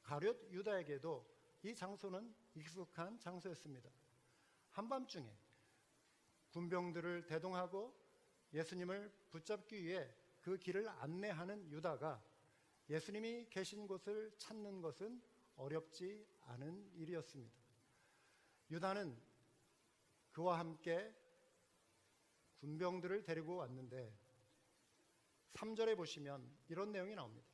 가룟 유다에게도 이 장소는 익숙한 장소였습니다. 한밤중에 군병들을 대동하고 예수님을 붙잡기 위해 그 길을 안내하는 유다가 예수님이 계신 곳을 찾는 것은 어렵지 않은 일이었습니다. 유다는 그와 함께 군병들을 데리고 왔는데 3절에 보시면 이런 내용이 나옵니다.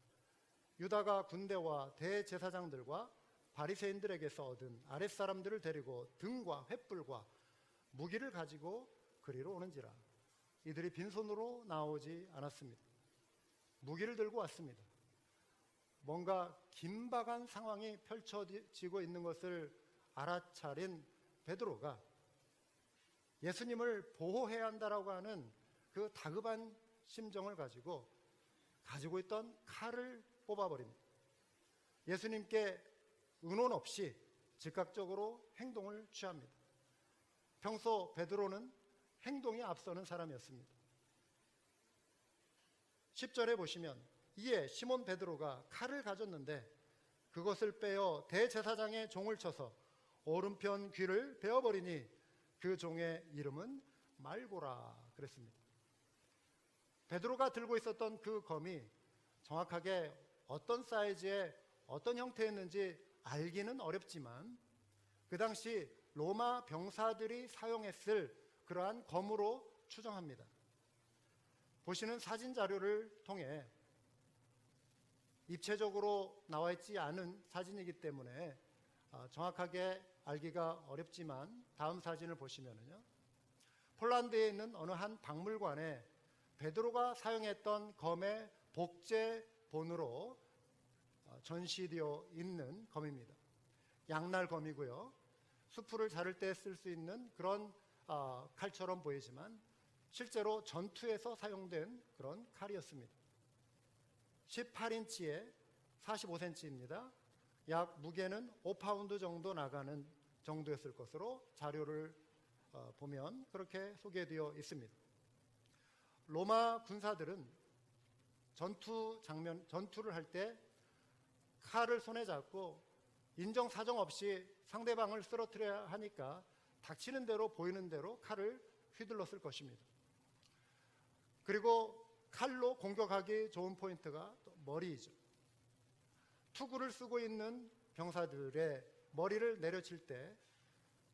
유다가 군대와 대제사장들과 바리새인들에게서 얻은 아랫사람들을 데리고 등과 횃불과 무기를 가지고 그리로 오는지라. 이들이 빈손으로 나오지 않았습니다. 무기를 들고 왔습니다. 뭔가 긴박한 상황이 펼쳐지고 있는 것을 알아차린 베드로가 예수님을 보호해야 한다라고 하는 그 다급한 심정을 가지고 있던 칼을 뽑아버립니다. 예수님께 의논 없이 즉각적으로 행동을 취합니다. 평소 베드로는 행동이 앞서는 사람이었습니다. 10절에 보시면 이에 시몬 베드로가 칼을 가졌는데 그것을 빼어 대제사장의 종을 쳐서 오른편 귀를 베어버리니 그 종의 이름은 말고라 그랬습니다. 베드로가 들고 있었던 그 검이 정확하게 어떤 사이즈의 어떤 형태였는지 알기는 어렵지만 그 당시 로마 병사들이 사용했을 그러한 검으로 추정합니다. 보시는 사진 자료를 통해 입체적으로 나와 있지 않은 사진이기 때문에 정확하게 알기가 어렵지만 다음 사진을 보시면요, 폴란드에 있는 어느 한 박물관에 베드로가 사용했던 검의 복제본으로 전시되어 있는 검입니다. 양날 검이고요. 수풀을 자를 때 쓸 수 있는 그런 칼처럼 보이지만 실제로 전투에서 사용된 그런 칼이었습니다. 18인치에 45cm입니다. 약 무게는 5파운드 정도 나가는 정도였을 것으로 자료를 보면 그렇게 소개되어 있습니다. 로마 군사들은 전투를 할 때 칼을 손에 잡고 인정사정 없이 상대방을 쓰러뜨려야 하니까 닥치는 대로 보이는 대로 칼을 휘둘렀을 것입니다. 그리고 칼로 공격하기 좋은 포인트가 또 머리이죠. 투구를 쓰고 있는 병사들의 머리를 내려칠 때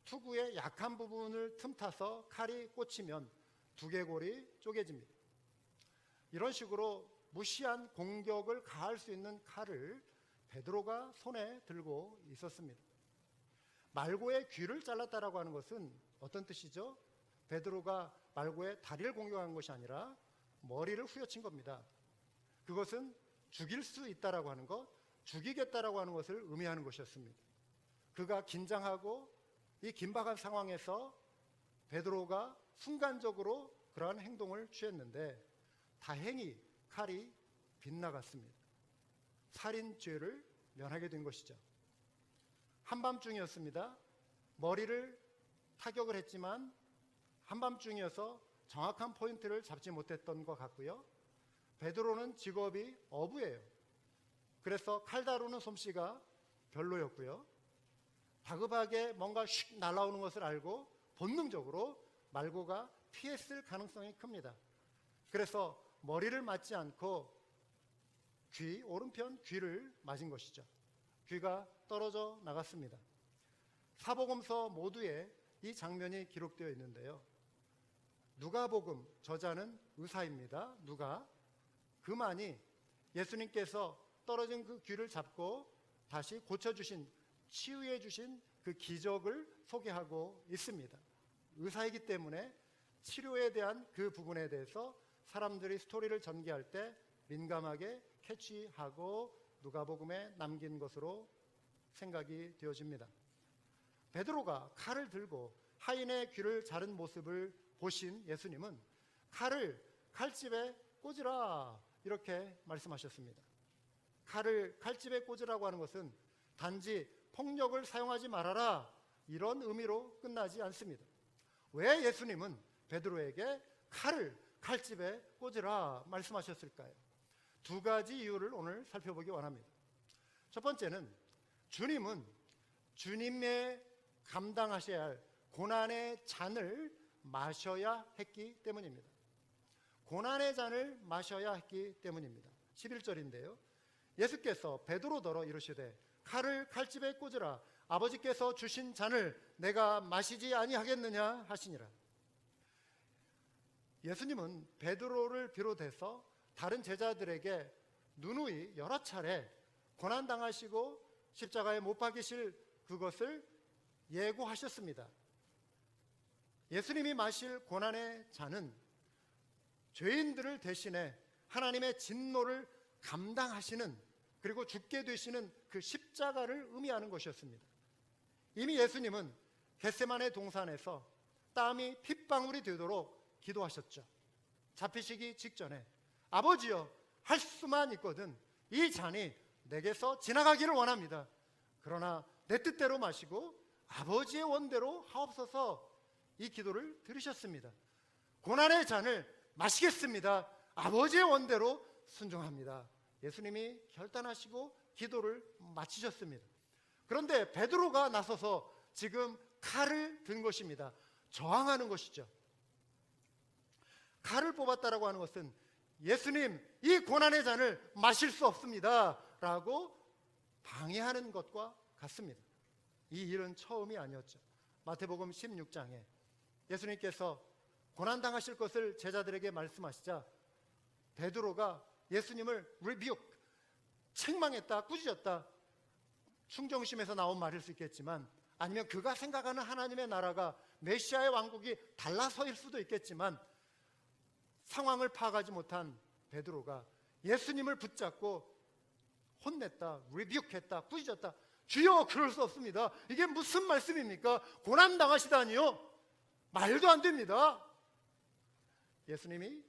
투구의 약한 부분을 틈타서 칼이 꽂히면 두개골이 쪼개집니다. 이런 식으로 무시한 공격을 가할 수 있는 칼을 베드로가 손에 들고 있었습니다. 말고의 귀를 잘랐다라고 하는 것은 어떤 뜻이죠? 베드로가 말고의 다리를 공격한 것이 아니라 머리를 후려친 겁니다. 그것은 죽일 수 있다라고 하는 것, 죽이겠다라고 하는 것을 의미하는 것이었습니다. 그가 긴장하고 이 긴박한 상황에서 베드로가 순간적으로 그러한 행동을 취했는데 다행히 칼이 빗나갔습니다. 살인죄를 면하게 된 것이죠. 한밤중이었습니다. 머리를 타격을 했지만 한밤중이어서 정확한 포인트를 잡지 못했던 것 같고요. 베드로는 직업이 어부예요. 그래서 칼 다루는 솜씨가 별로였고요. 다급하게 뭔가 슉 날아오는 것을 알고 본능적으로 말고가 피했을 가능성이 큽니다. 그래서 머리를 맞지 않고 오른편 귀를 맞은 것이죠. 귀가 떨어져 나갔습니다. 사복음서 모두에 이 장면이 기록되어 있는데요. 누가복음 저자는 의사입니다. 누가 그만이 예수님께서 떨어진 그 귀를 잡고 다시 고쳐주신, 치유해 주신 그 기적을 소개하고 있습니다. 의사이기 때문에 치료에 대한 그 부분에 대해서 사람들이 스토리를 전개할 때 민감하게 캐치하고 누가복음에 남긴 것으로 생각이 되어집니다. 베드로가 칼을 들고 하인의 귀를 자른 모습을 보신 예수님은 칼을 칼집에 꽂으라 이렇게 말씀하셨습니다. 칼을 칼집에 꽂으라고 하는 것은 단지 폭력을 사용하지 말아라 이런 의미로 끝나지 않습니다. 왜 예수님은 베드로에게 칼을 칼집에 꽂으라 말씀하셨을까요? 두 가지 이유를 오늘 살펴보기 원합니다. 첫 번째는 주님은 주님의 감당하셔야 할 고난의 잔을 마셔야 했기 때문입니다. 고난의 잔을 마셔야 했기 때문입니다. 11절인데요. 예수께서 베드로더러 이르시되 칼을 칼집에 꽂으라. 아버지께서 주신 잔을 내가 마시지 아니하겠느냐 하시니라. 예수님은 베드로를 비롯해서 다른 제자들에게 누누이 여러 차례 고난당하시고 십자가에 못 박이실 그것을 예고하셨습니다. 예수님이 마실 고난의 잔은 죄인들을 대신해 하나님의 진노를 감당하시는, 그리고 죽게 되시는 그 십자가를 의미하는 것이었습니다. 이미 예수님은 겟세마네 동산에서 땀이 핏방울이 되도록 기도하셨죠. 잡히시기 직전에 아버지여, 할 수만 있거든 이 잔이 내게서 지나가기를 원합니다. 그러나 내 뜻대로 마시고 아버지의 원대로 하옵소서, 이 기도를 들으셨습니다. 고난의 잔을 마시겠습니다. 아버지의 원대로 순종합니다. 예수님이 결단하시고 기도를 마치셨습니다. 그런데 베드로가 나서서 지금 칼을 든 것입니다. 저항하는 것이죠. 칼을 뽑았다라고 하는 것은 예수님, 이 고난의 잔을 마실 수 없습니다 라고 방해하는 것과 같습니다. 이 일은 처음이 아니었죠. 마태복음 16장에 예수님께서 고난당하실 것을 제자들에게 말씀하시자 베드로가 예수님을 rebuke, 책망했다, 꾸짖었다. 충정심에서 나온 말일 수 있겠지만, 아니면 그가 생각하는 하나님의 나라가 메시아의 왕국이 달라서일 수도 있겠지만, 상황을 파악하지 못한 베드로가 예수님을 붙잡고 혼냈다, rebuke했다, 꾸짖었다. 주여, 그럴 수 없습니다. 이게 무슨 말씀입니까? 고난당하시다니요? 말도 안 됩니다. 예수님이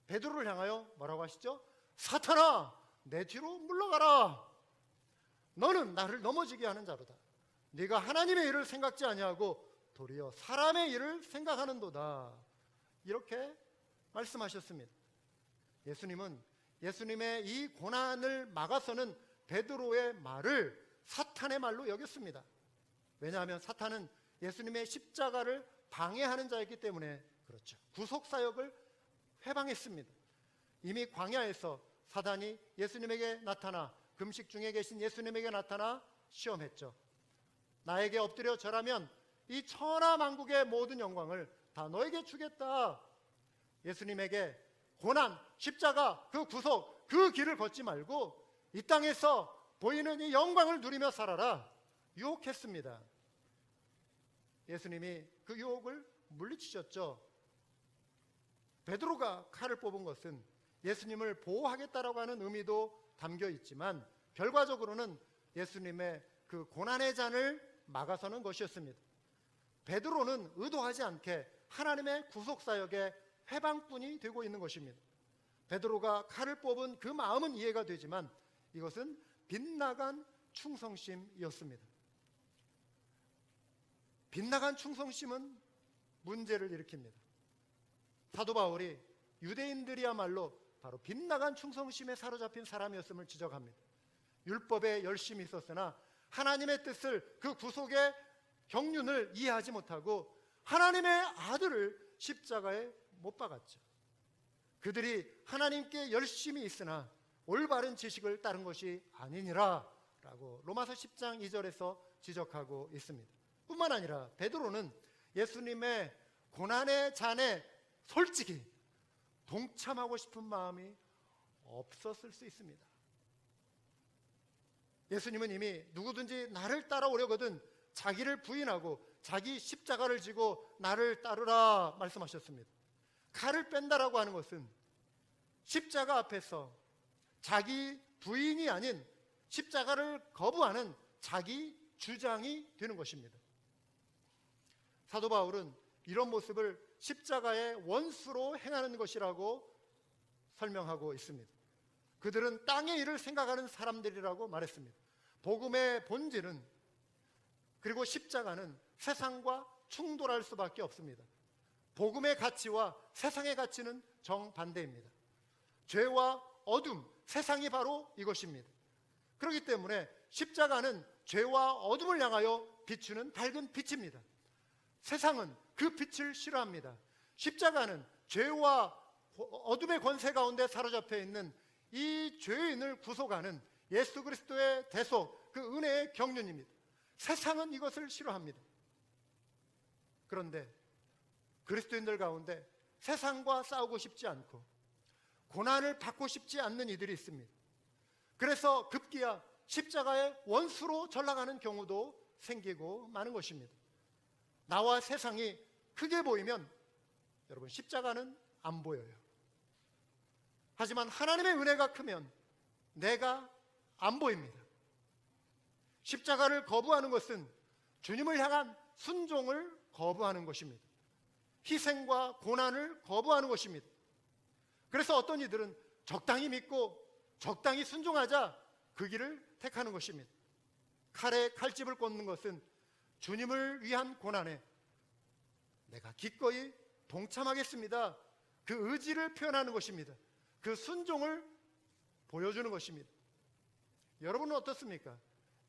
베드로를 향하여 뭐라고 하시죠? 사탄아, 내 뒤로 물러가라. 너는 나를 넘어지게 하는 자로다. 네가 하나님의 일을 생각지 아니하고 도리어 사람의 일을 생각하는도다. 이렇게 말씀하셨습니다. 예수님은 예수님의 이 고난을 막아서는 베드로의 말을 사탄의 말로 여겼습니다. 왜냐하면 사탄은 예수님의 십자가를 방해하는 자였기 때문에 그렇죠. 구속사역을 회방했습니다. 이미 광야에서 사단이 예수님에게 나타나, 금식 중에 계신 예수님에게 나타나 시험했죠. 나에게 엎드려 절하면 이 천하만국의 모든 영광을 다 너에게 주겠다. 예수님에게 고난, 십자가, 그 구속, 그 길을 걷지 말고 이 땅에서 보이는 이 영광을 누리며 살아라 유혹했습니다. 예수님이 그 유혹을 물리치셨죠. 베드로가 칼을 뽑은 것은 예수님을 보호하겠다라고 하는 의미도 담겨 있지만, 결과적으로는 예수님의 그 고난의 잔을 막아서는 것이었습니다. 베드로는 의도하지 않게 하나님의 구속사역의 회방꾼이 되고 있는 것입니다. 베드로가 칼을 뽑은 그 마음은 이해가 되지만 이것은 빗나간 충성심이었습니다. 빗나간 충성심은 문제를 일으킵니다. 사도 바울이 유대인들이야말로 바로 빗나간 충성심에 사로잡힌 사람이었음을 지적합니다. 율법에 열심히 있었으나 하나님의 뜻을, 그 구속의 경륜을 이해하지 못하고 하나님의 아들을 십자가에 못 박았죠. 그들이 하나님께 열심히 있으나 올바른 지식을 따른 것이 아니니라 라고 로마서 10장 2절에서 지적하고 있습니다. 뿐만 아니라 베드로는 예수님의 고난의 잔에 솔직히 동참하고 싶은 마음이 없었을 수 있습니다. 예수님은 이미 누구든지 나를 따라오려거든 자기를 부인하고 자기 십자가를 지고 나를 따르라 말씀하셨습니다. 칼을 뺀다라고 하는 것은 십자가 앞에서 자기 부인이 아닌 십자가를 거부하는 자기 주장이 되는 것입니다. 사도 바울은 이런 모습을 십자가의 원수로 행하는 것이라고 설명하고 있습니다. 그들은 땅의 일을 생각하는 사람들이라고 말했습니다. 복음의 본질은, 그리고 십자가는 세상과 충돌할 수밖에 없습니다. 복음의 가치와 세상의 가치는 정반대입니다. 죄와 어둠, 세상이 바로 이것입니다. 그렇기 때문에 십자가는 죄와 어둠을 향하여 비추는 밝은 빛입니다. 세상은 그 빛을 싫어합니다. 십자가는 죄와 어둠의 권세 가운데 사로잡혀 있는 이 죄인을 구속하는 예수 그리스도의 대속, 그 은혜의 경륜입니다. 세상은 이것을 싫어합니다. 그런데 그리스도인들 가운데 세상과 싸우고 싶지 않고 고난을 받고 싶지 않는 이들이 있습니다. 그래서 급기야 십자가의 원수로 전락하는 경우도 생기고 많은 것입니다. 나와 세상이 크게 보이면 여러분 십자가는 안 보여요. 하지만 하나님의 은혜가 크면 내가 안 보입니다. 십자가를 거부하는 것은 주님을 향한 순종을 거부하는 것입니다. 희생과 고난을 거부하는 것입니다. 그래서 어떤 이들은 적당히 믿고 적당히 순종하자 그 길을 택하는 것입니다. 칼에 칼집을 꽂는 것은 주님을 위한 고난에 내가 기꺼이 동참하겠습니다, 그 의지를 표현하는 것입니다. 그 순종을 보여주는 것입니다. 여러분은 어떻습니까?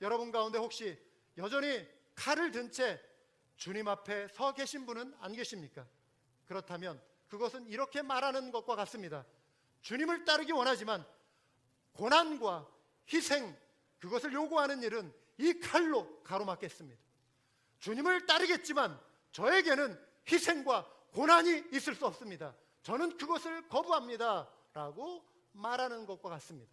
여러분 가운데 혹시 여전히 칼을 든 채 주님 앞에 서 계신 분은 안 계십니까? 그렇다면 그것은 이렇게 말하는 것과 같습니다. 주님을 따르기 원하지만 고난과 희생, 그것을 요구하는 일은 이 칼로 가로막겠습니다. 주님을 따르겠지만 저에게는 희생과 고난이 있을 수 없습니다. 저는 그것을 거부합니다 라고 말하는 것과 같습니다.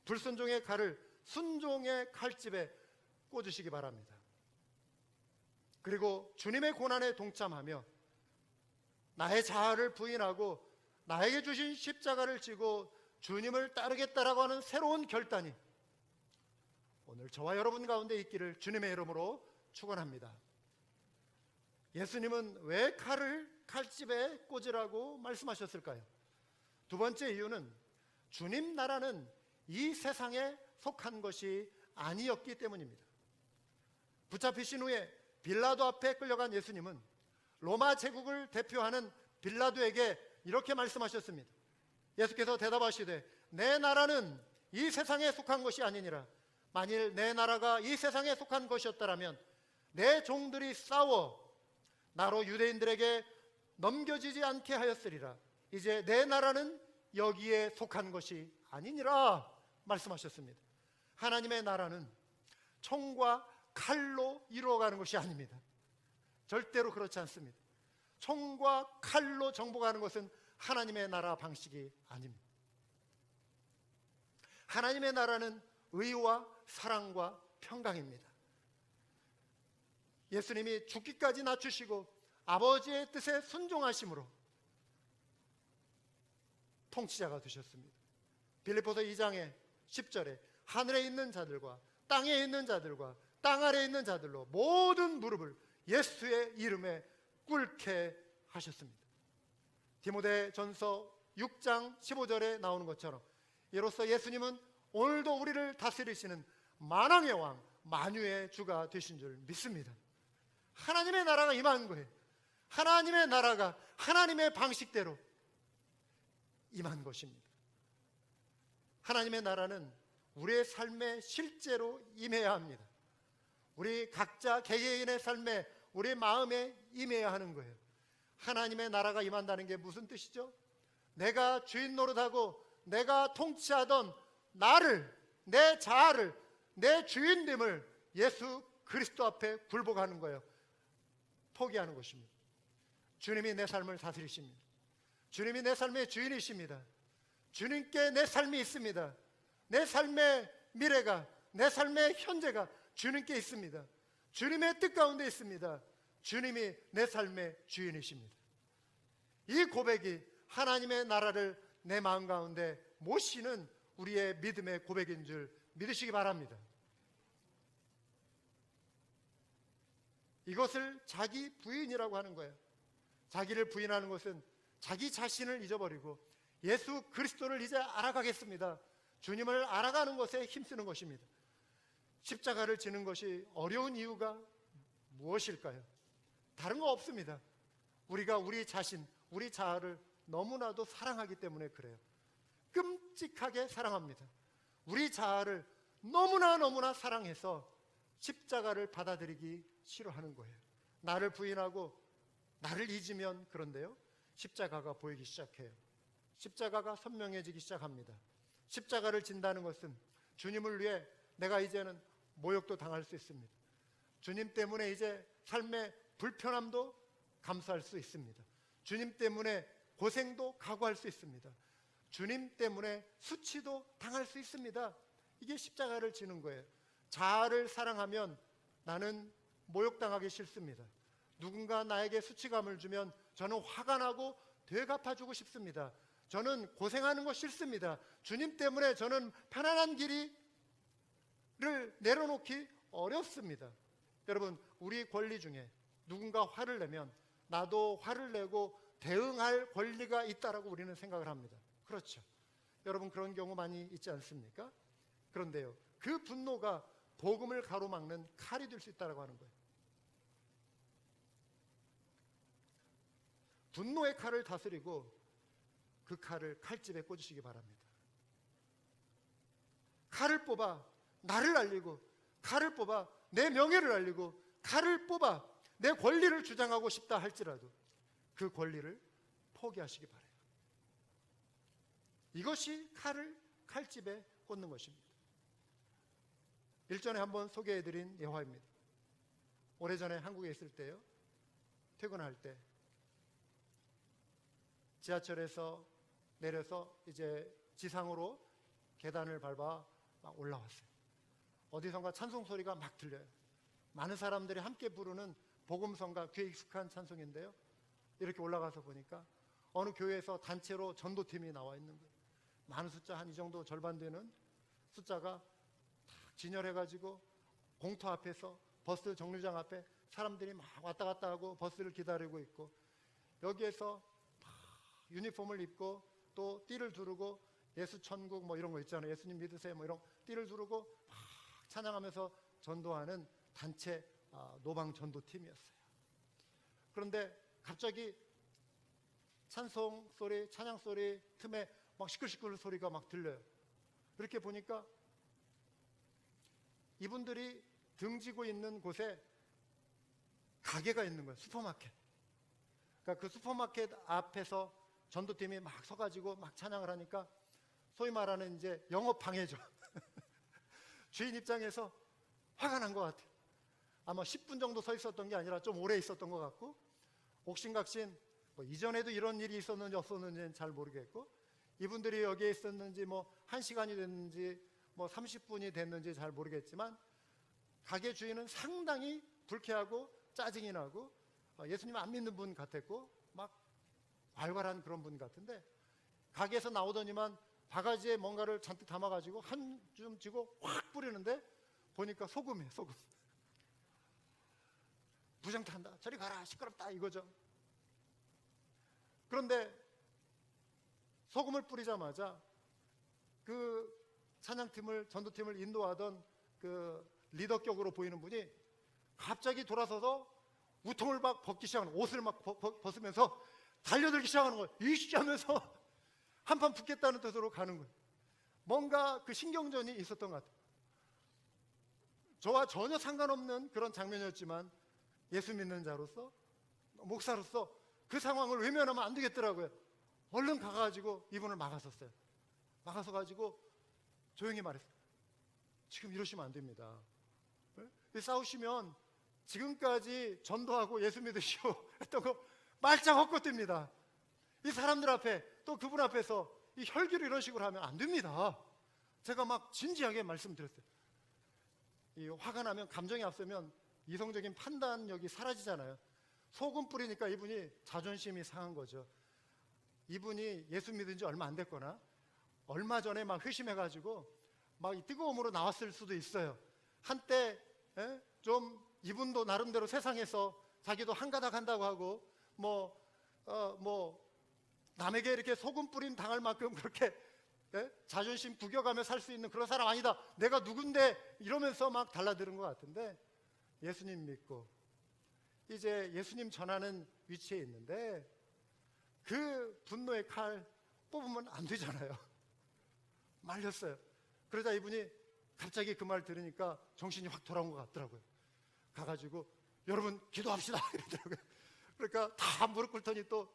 불순종의 칼을 순종의 칼집에 꽂으시기 바랍니다. 그리고 주님의 고난에 동참하며 나의 자아를 부인하고 나에게 주신 십자가를 지고 주님을 따르겠다라고 하는 새로운 결단이 오늘 저와 여러분 가운데 있기를 주님의 이름으로 축원합니다. 예수님은 왜 칼을 칼집에 꽂으라고 말씀하셨을까요? 두 번째 이유는 주님 나라는 이 세상에 속한 것이 아니었기 때문입니다. 붙잡히신 후에 빌라도 앞에 끌려간 예수님은 로마 제국을 대표하는 빌라도에게 이렇게 말씀하셨습니다. 예수께서 대답하시되 내 나라는 이 세상에 속한 것이 아니니라. 만일 내 나라가 이 세상에 속한 것이었다면 내 종들이 싸워 나로 유대인들에게 넘겨지지 않게 하였으리라. 이제 내 나라는 여기에 속한 것이 아니니라 말씀하셨습니다. 하나님의 나라는 총과 칼로 이루어가는 것이 아닙니다. 절대로 그렇지 않습니다. 총과 칼로 정복하는 것은 하나님의 나라 방식이 아닙니다. 하나님의 나라는 의와 사랑과 평강입니다. 예수님이 죽기까지 낮추시고 아버지의 뜻에 순종하심으로 통치자가 되셨습니다. 빌립보서 2장의 10절에 하늘에 있는 자들과 땅에 있는 자들과 땅 아래에 있는 자들로 모든 무릎을 예수의 이름에 꿇게 하셨습니다. 디모데전서 6장 15절에 나오는 것처럼 이로써 예수님은 오늘도 우리를 다스리시는 만왕의 왕, 만유의 주가 되신 줄 믿습니다. 하나님의 나라가 임한 거예요. 하나님의 나라가 하나님의 방식대로 임한 것입니다. 하나님의 나라는 우리의 삶에 실제로 임해야 합니다. 우리 각자 개개인의 삶에, 우리 마음에 임해야 하는 거예요. 하나님의 나라가 임한다는 게 무슨 뜻이죠? 내가 주인 노릇하고 내가 통치하던 나를, 내 자아를, 내 주인됨을 예수 그리스도 앞에 굴복하는 거예요. 포기하는 것입니다. 주님이 내 삶을 다스리십니다. 주님이 내 삶의 주인이십니다. 주님께 내 삶이 있습니다. 내 삶의 미래가, 내 삶의 현재가 주님께 있습니다. 주님의 뜻 가운데 있습니다. 주님이 내 삶의 주인이십니다. 이 고백이 하나님의 나라를 내 마음 가운데 모시는 우리의 믿음의 고백인 줄 믿으시기 바랍니다. 이것을 자기 부인이라고 하는 거예요. 자기를 부인하는 것은 자기 자신을 잊어버리고 예수 그리스도를 이제 알아가겠습니다. 주님을 알아가는 것에 힘쓰는 것입니다. 십자가를 지는 것이 어려운 이유가 무엇일까요? 다른 거 없습니다. 우리가 우리 자신, 우리 자아를 너무나도 사랑하기 때문에 그래요. 끔찍하게 사랑합니다. 우리 자아를 너무나 사랑해서 십자가를 받아들이기 싫어하는 거예요. 나를 부인하고 나를 잊으면 그런데요, 십자가가 보이기 시작해요. 십자가가 선명해지기 시작합니다. 십자가를 진다는 것은 주님을 위해 내가 이제는 모욕도 당할 수 있습니다. 주님 때문에 이제 삶의 불편함도 감수할 수 있습니다. 주님 때문에 고생도 각오할 수 있습니다. 주님 때문에 수치도 당할 수 있습니다. 이게 십자가를 지는 거예요. 자아를 사랑하면 나는 모욕당하기 싫습니다. 누군가 나에게 수치감을 주면 저는 화가 나고 되갚아주고 싶습니다. 저는 고생하는 거 싫습니다. 주님 때문에 저는 편안한 길을 내려놓기 어렵습니다. 여러분, 우리 권리 중에 누군가 화를 내면 나도 화를 내고 대응할 권리가 있다라고 우리는 생각을 합니다. 그렇죠. 여러분, 그런 경우 많이 있지 않습니까? 그런데요, 그 분노가 복음을 가로막는 칼이 될 수 있다고 하는 거예요. 분노의 칼을 다스리고 그 칼을 칼집에 꽂으시기 바랍니다. 칼을 뽑아 나를 알리고, 칼을 뽑아 내 명예를 알리고, 칼을 뽑아 내 권리를 주장하고 싶다 할지라도 그 권리를 포기하시기 바라요. 이것이 칼을 칼집에 꽂는 것입니다. 일전에 한번 소개해드린 예화입니다. 오래전에 한국에 있을 때요, 퇴근할 때 지하철에서 내려서 이제 지상으로 계단을 밟아 막 올라왔어요. 어디선가 찬송 소리가 막 들려요. 많은 사람들이 함께 부르는 복음성가, 귀에 익숙한 찬송인데요, 이렇게 올라가서 보니까 어느 교회에서 단체로 전도팀이 나와 있는 거예요. 많은 숫자, 한 이 정도 절반 되는 숫자가 딱 진열해가지고 공터 앞에서, 버스 정류장 앞에 사람들이 막 왔다 갔다 하고 버스를 기다리고 있고, 여기에서 막 유니폼을 입고 또 띠를 두르고 예수 천국 뭐 이런 거 있잖아요. 예수님 믿으세요 뭐 이런 띠를 두르고 막 찬양하면서 전도하는 단체 노방 전도팀이었어요. 그런데 갑자기 찬송 소리, 찬양 소리 틈에 막 시끌시끌 소리가 막 들려요. 이렇게 보니까 이분들이 등지고 있는 곳에 가게가 있는 거예요. 슈퍼마켓. 그러니까 그 슈퍼마켓 앞에서 전도팀이 막 서가지고 막 찬양을 하니까 소위 말하는 이제 영업 방해죠. 주인 입장에서 화가 난 것 같아요. 아마 10분 정도 서 있었던 게 아니라 좀 오래 있었던 것 같고, 옥신각신 뭐 이전에도 이런 일이 있었는지 없었는지는 잘 모르겠고, 이분들이 여기에 있었는지 뭐 1시간이 됐는지 뭐 30분이 됐는지 잘 모르겠지만, 가게 주인은 상당히 불쾌하고 짜증이 나고 예수님 안 믿는 분 같았고 막 왈왈한 그런 분 같은데, 가게에서 나오더니만 바가지에 뭔가를 잔뜩 담아가지고 한 줌 쥐고 확 뿌리는데 보니까 소금이에요. 소금. 부정탄다, 저리 가라, 시끄럽다 이거죠. 그런데 소금을 뿌리자마자 그 찬양팀을, 전도팀을 인도하던 그 리더격으로 보이는 분이 갑자기 돌아서서 우통을 막 벗기 시작하는 거예요. 옷을 막 벗으면서 달려들기 시작하는 거예요. 이씨 하면서 한판 붙겠다는 뜻으로 가는 거예요. 뭔가 그 신경전이 있었던 것 같아요. 저와 전혀 상관없는 그런 장면이었지만 예수 믿는 자로서, 목사로서 그 상황을 외면하면 안 되겠더라고요. 얼른 가가지고 이분을 막았었어요. 막아서 가지고 조용히 말했어요. 지금 이러시면 안 됩니다. 네? 싸우시면 지금까지 전도하고 예수 믿으시오 했던 거 말짱 헛것입니다. 이 사람들 앞에, 또 그분 앞에서 이 혈기로 이런 식으로 하면 안 됩니다. 제가 막 진지하게 말씀드렸어요. 이 화가 나면, 감정이 앞서면 이성적인 판단력이 사라지잖아요. 소금 뿌리니까 이분이 자존심이 상한 거죠. 이분이 예수 믿은 지 얼마 안 됐거나 얼마 전에 막 회심해가지고 막 이 뜨거움으로 나왔을 수도 있어요. 한때 좀 이분도 나름대로 세상에서 자기도 한가닥 한다고 하고 뭐 남에게 이렇게 소금 뿌림 당할 만큼 그렇게 자존심 구겨가며 살 수 있는 그런 사람 아니다. 내가 누군데 이러면서 막 달라드는 것 같은데, 예수님 믿고 이제 예수님 전하는 위치에 있는데 그 분노의 칼 뽑으면 안 되잖아요. 말렸어요. 그러자 이분이 갑자기 그 말 들으니까 정신이 확 돌아온 것 같더라고요. 가가지고 여러분 기도합시다 이러더라고요. 그러니까 다 무릎 꿇더니 또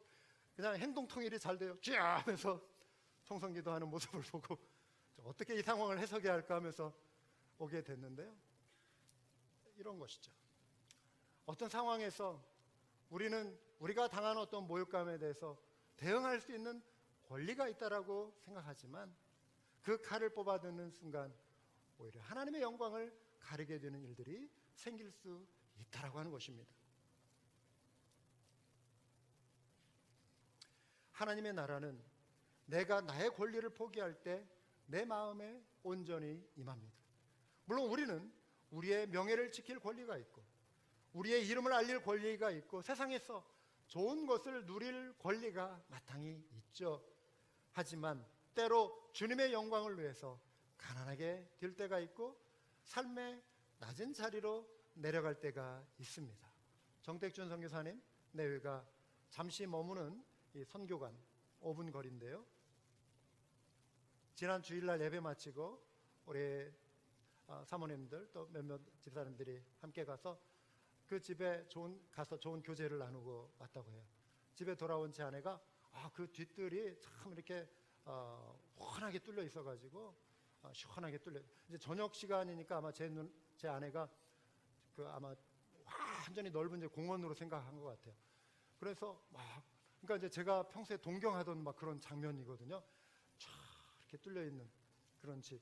그냥 행동 통일이 잘 돼요. 쥐야 하면서 통성기도하는 모습을 보고 어떻게 이 상황을 해석해야 할까 하면서 오게 됐는데요. 이런 것이죠. 어떤 상황에서 우리는 우리가 당한 어떤 모욕감에 대해서 대응할 수 있는 권리가 있다라고 생각하지만 그 칼을 뽑아드는 순간 오히려 하나님의 영광을 가리게 되는 일들이 생길 수 있다라고 하는 것입니다. 하나님의 나라는 내가 나의 권리를 포기할 때 내 마음에 온전히 임합니다. 물론 우리는 우리의 명예를 지킬 권리가 있고 우리의 이름을 알릴 권리가 있고 세상에서 좋은 것을 누릴 권리가 마땅히 있죠. 하지만 때로 주님의 영광을 위해서 가난하게 될 때가 있고 삶의 낮은 자리로 내려갈 때가 있습니다. 정택준 선교사님 내외가 잠시 머무는 이 선교관 5분 거리인데요. 지난 주일날 예배 마치고 우리 사모님들 또 몇몇 집사님들이 함께 가서 그 집에 가서 좋은 교제를 나누고 왔다고 해요. 집에 돌아온 제 아내가 그 뒷뜰이 참 이렇게 환하게 뚫려 있어가지고 시원하게 뚫려. 이제 저녁 시간이니까 아마 제 아내가 그 아마 완전히 넓은 이제 공원으로 생각한 것 같아요. 그래서 그러니까 이제 제가 평소에 동경하던 막 그런 장면이거든요. 쫙 이렇게 뚫려 있는 그런 집.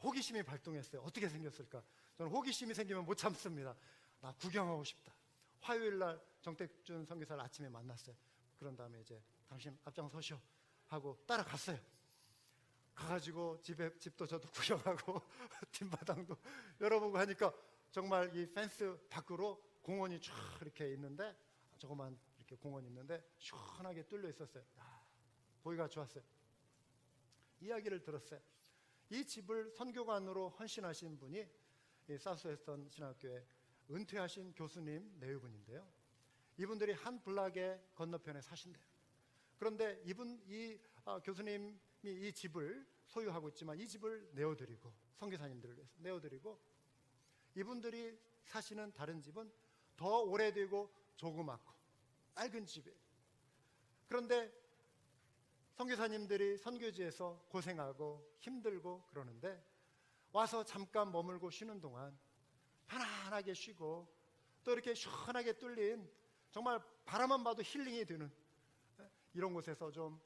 호기심이 발동했어요. 어떻게 생겼을까? 저는 호기심이 생기면 못 참습니다. 나 구경하고 싶다. 화요일 날 정택준 선교사를 아침에 만났어요. 그런 다음에 이제 당신 앞장서시오 하고 따라갔어요. 가가지고 집도 저도 구경하고 뒷마당도 열어보고 하니까 정말 이 펜스 밖으로 공원이 쫙 이렇게 있는데 조그만 이렇게 공원이 있는데 시원하게 뚫려 있었어요. 보기가 좋았어요. 이야기를 들었어요. 이 집을 선교관으로 헌신하신 분이 이 사우스웨스턴 신학교에 은퇴하신 교수님 내외분인데요. 이분들이 한 블락의 건너편에 사신대요. 그런데 이 교수님이 이 집을 소유하고 있지만 이 집을 내어드리고 선교사님들을 위해서 내어드리고 이분들이 사시는 다른 집은 더 오래되고 조그맣고 낡은 집이에요. 그런데 선교사님들이 선교지에서 고생하고 힘들고 그러는데 와서 잠깐 머물고 쉬는 동안 편안하게 쉬고 또 이렇게 시원하게 뚫린 정말 바라만 봐도 힐링이 되는 이런 곳에서 좀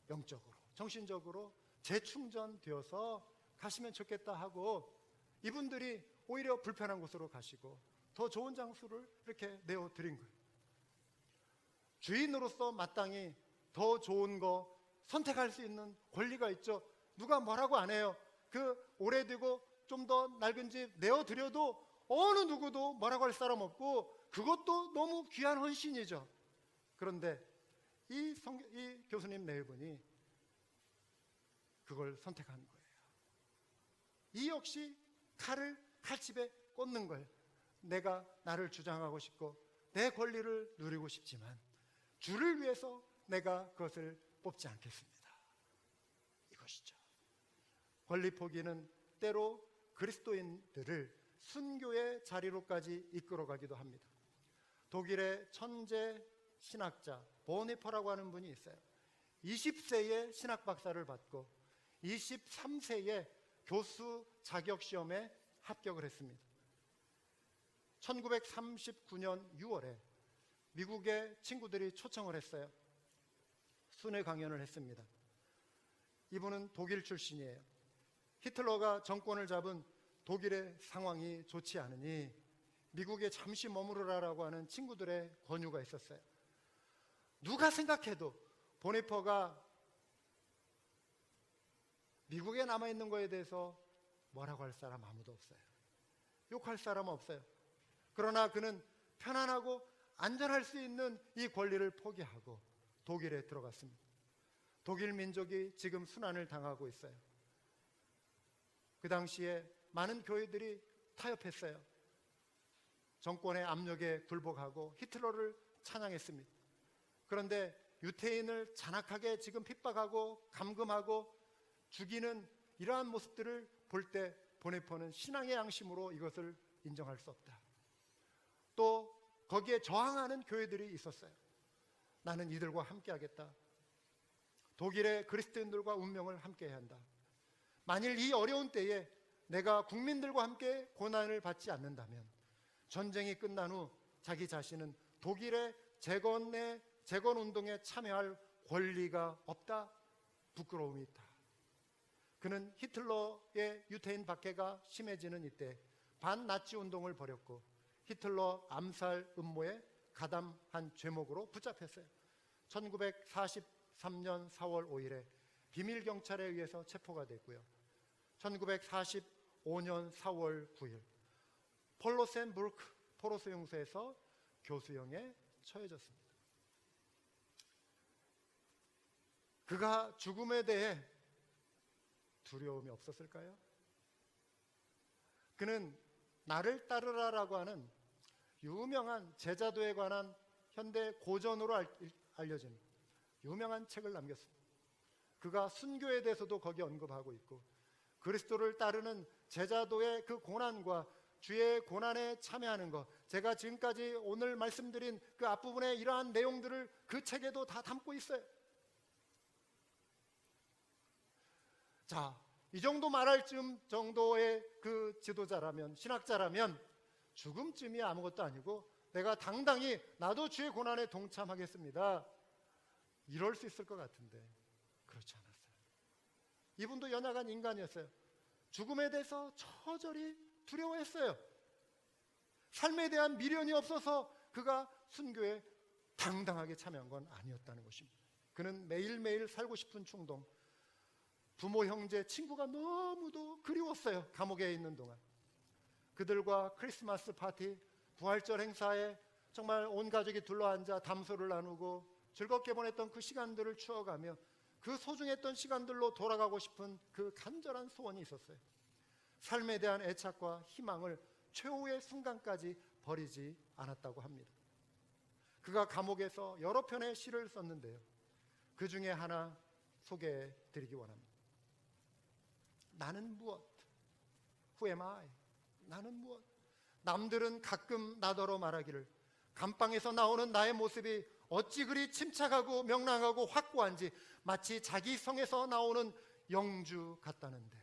영적으로 정신적으로 재충전되어서 가시면 좋겠다 하고 이분들이 오히려 불편한 곳으로 가시고 더 좋은 장소를 이렇게 내어드린 거예요. 주인으로서 마땅히 더 좋은 거 선택할 수 있는 권리가 있죠. 누가 뭐라고 안 해요. 그 오래되고 좀 더 낡은 집 내어드려도 어느 누구도 뭐라고 할 사람 없고 그것도 너무 귀한 헌신이죠. 그런데 이 교수님 내외분이 그걸 선택한 거예요. 이 역시 칼집에 꽂는 거예요. 내가 나를 주장하고 싶고 내 권리를 누리고 싶지만 주를 위해서 내가 그것을 뽑지 않겠습니다. 이것이죠. 권리 포기는 때로 그리스도인들을 순교의 자리로까지 이끌어가기도 합니다. 독일의 천재 신학자 보네퍼라고 하는 분이 있어요. 20세에 신학 박사를 받고 23세에 교수 자격 시험에 합격을 했습니다. 1939년 6월에 미국의 친구들이 초청을 했어요. 순회 강연을 했습니다. 이분은 독일 출신이에요. 히틀러가 정권을 잡은 독일의 상황이 좋지 않으니 미국에 잠시 머무르라라고 하는 친구들의 권유가 있었어요. 누가 생각해도 보네퍼가 미국에 남아있는 거에 대해서 뭐라고 할 사람 아무도 없어요. 욕할 사람 없어요. 그러나 그는 편안하고 안전할 수 있는 이 권리를 포기하고 독일에 들어갔습니다. 독일 민족이 지금 순환을 당하고 있어요. 그 당시에 많은 교회들이 타협했어요. 정권의 압력에 굴복하고 히틀러를 찬양했습니다. 그런데 유태인을 잔악하게 지금 핍박하고 감금하고 죽이는 이러한 모습들을 볼 때 보네포는 신앙의 양심으로 이것을 인정할 수 없다. 또 거기에 저항하는 교회들이 있었어요. 나는 이들과 함께하겠다. 독일의 그리스도인들과 운명을 함께해야 한다. 만일 이 어려운 때에 내가 국민들과 함께 고난을 받지 않는다면 전쟁이 끝난 후 자기 자신은 독일의 재건 운동에 참여할 권리가 없다. 부끄러움이 있다. 그는 히틀러의 유태인 박해가 심해지는 이때 반나치 운동을 벌였고 히틀러 암살 음모에 가담한 죄목으로 붙잡혔어요. 1943년 4월 5일에 비밀 경찰에 의해서 체포가 됐고요. 1945년 4월 9일 폴로센부르크 포로수 용소에서 교수형에 처해졌습니다. 그가 죽음에 대해 두려움이 없었을까요? 그는 나를 따르라라고 하는 유명한 제자도에 관한 현대 고전으로 알려진 유명한 책을 남겼습니다. 그가 순교에 대해서도 거기 언급하고 있고 그리스도를 따르는 제자도의 그 고난과 주의 고난에 참여하는 것, 제가 지금까지 오늘 말씀드린 그 앞부분에 이러한 내용들을 그 책에도 다 담고 있어요. 자, 이 정도 말할 정도의 그 지도자라면, 신학자라면 죽음쯤이 아무것도 아니고 내가 당당히 나도 주의 고난에 동참하겠습니다, 이럴 수 있을 것 같은데 그렇지 않았어요. 이분도 연약한 인간이었어요. 죽음에 대해서 처절히 두려워했어요. 삶에 대한 미련이 없어서 그가 순교에 당당하게 참여한 건 아니었다는 것입니다. 그는 매일매일 살고 싶은 충동, 부모, 형제, 친구가 너무도 그리웠어요. 감옥에 있는 동안 그들과 크리스마스 파티, 부활절 행사에 정말 온 가족이 둘러앉아 담소를 나누고 즐겁게 보냈던 그 시간들을 추억하며 그 소중했던 시간들로 돌아가고 싶은 그 간절한 소원이 있었어요. 삶에 대한 애착과 희망을 최후의 순간까지 버리지 않았다고 합니다. 그가 감옥에서 여러 편의 시를 썼는데요, 그 중에 하나 소개해 드리기 원합니다. 나는 무엇? Who am I? 나는 무엇? 남들은 가끔 나더러 말하기를 감방에서 나오는 나의 모습이 어찌 그리 침착하고 명랑하고 확고한지 마치 자기 성에서 나오는 영주 같다는데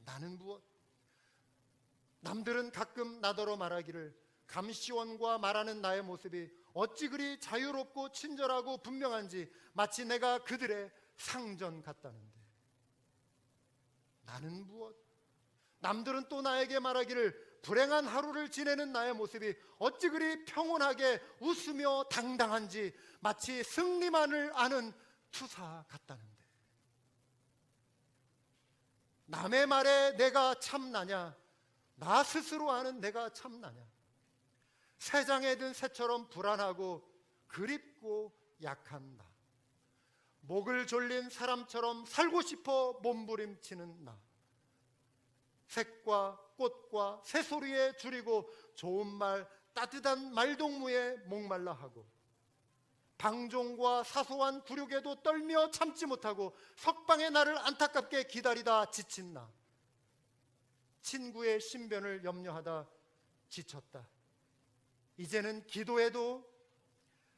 나는 무엇? 남들은 가끔 나더러 말하기를 감시원과 말하는 나의 모습이 어찌 그리 자유롭고 친절하고 분명한지 마치 내가 그들의 상전 같다는데 나는 무엇? 남들은 또 나에게 말하기를 불행한 하루를 지내는 나의 모습이 어찌 그리 평온하게 웃으며 당당한지 마치 승리만을 아는 투사 같다는데 남의 말에 내가 참나냐? 나 스스로 아는 내가 참나냐? 새장에 든 새처럼 불안하고 그립고 약한 나, 목을 졸린 사람처럼 살고 싶어 몸부림치는 나, 색과 꽃과 새소리에 줄이고 좋은 말 따뜻한 말동무에 목말라 하고 방종과 사소한 굴욕에도 떨며 참지 못하고 석방의 날을 안타깝게 기다리다 지친 나, 친구의 신변을 염려하다 지쳤다. 이제는 기도에도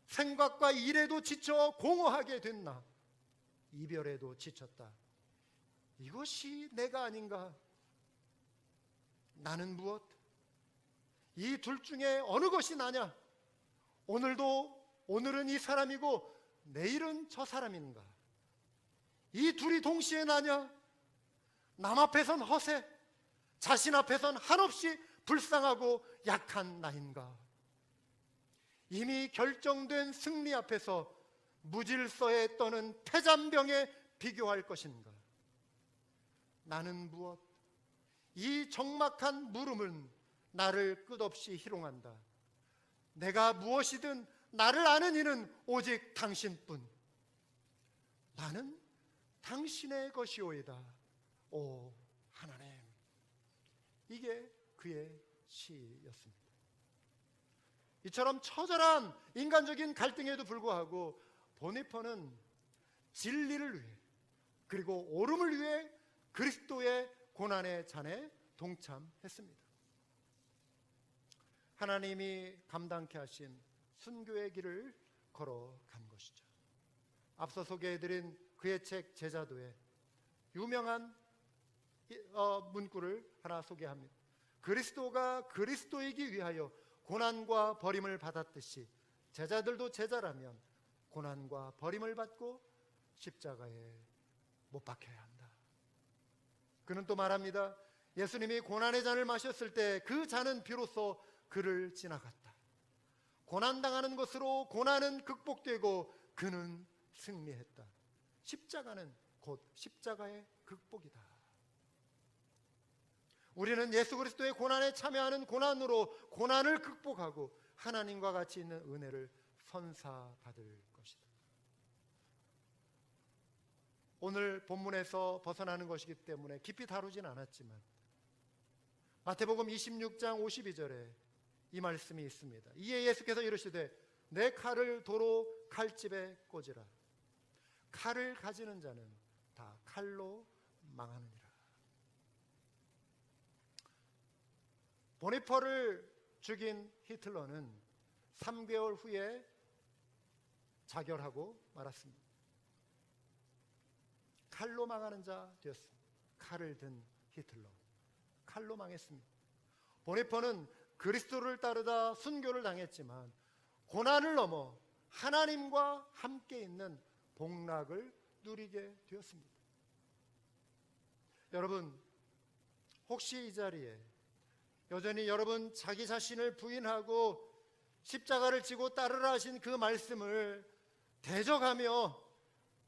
생각과 일에도 지쳐 공허하게 된 나, 이별에도 지쳤다. 이것이 내가 아닌가? 나는 무엇? 이 둘 중에 어느 것이 나냐? 오늘은 이 사람이고 내일은 저 사람인가? 이 둘이 동시에 나냐? 남 앞에선 허세, 자신 앞에선 한없이 불쌍하고 약한 나인가? 이미 결정된 승리 앞에서 무질서에 떠는 패잔병에 비교할 것인가? 나는 무엇? 이 적막한 물음은 나를 끝없이 희롱한다. 내가 무엇이든 나를 아는 이는 오직 당신뿐. 나는 당신의 것이오이다. 오 하나님. 이게 그의 시였습니다. 이처럼 처절한 인간적인 갈등에도 불구하고 보니퍼는 진리를 위해 그리고 옳음을 위해 그리스도의 고난의 잔에 동참했습니다. 하나님이 감당케 하신 순교의 길을 걸어간 것이죠. 앞서 소개해드린 그의 책 제자도에 유명한 문구를 하나 소개합니다. 그리스도가 그리스도이기 위하여 고난과 버림을 받았듯이 제자들도 제자라면 고난과 버림을 받고 십자가에 못 박혀야 한다. 그는 또 말합니다. 예수님이 고난의 잔을 마셨을 때 그 잔은 비로소 그를 지나갔다. 고난당하는 것으로 고난은 극복되고 그는 승리했다. 십자가는 곧 십자가의 극복이다. 우리는 예수 그리스도의 고난에 참여하는 고난으로 고난을 극복하고 하나님과 같이 있는 은혜를 선사받을 것이다. 오늘 본문에서 벗어나는 것이기 때문에 깊이 다루진 않았지만 마태복음 26장 52절에 이 말씀이 있습니다. 이에 예수께서 이르시되 내 칼을 도로 칼집에 꽂으라. 칼을 가지는 자는 다 칼로 망하느니라. 보니퍼를 죽인 히틀러는 3개월 후에 자결하고 말았습니다. 칼로 망하는 자 되었습니다. 칼을 든 히틀러, 칼로 망했습니다. 보니퍼는 그리스도를 따르다 순교를 당했지만 고난을 넘어 하나님과 함께 있는 복락을 누리게 되었습니다. 여러분, 혹시 이 자리에 여전히 여러분 자기 자신을 부인하고 십자가를 지고 따르라 하신 그 말씀을 대적하며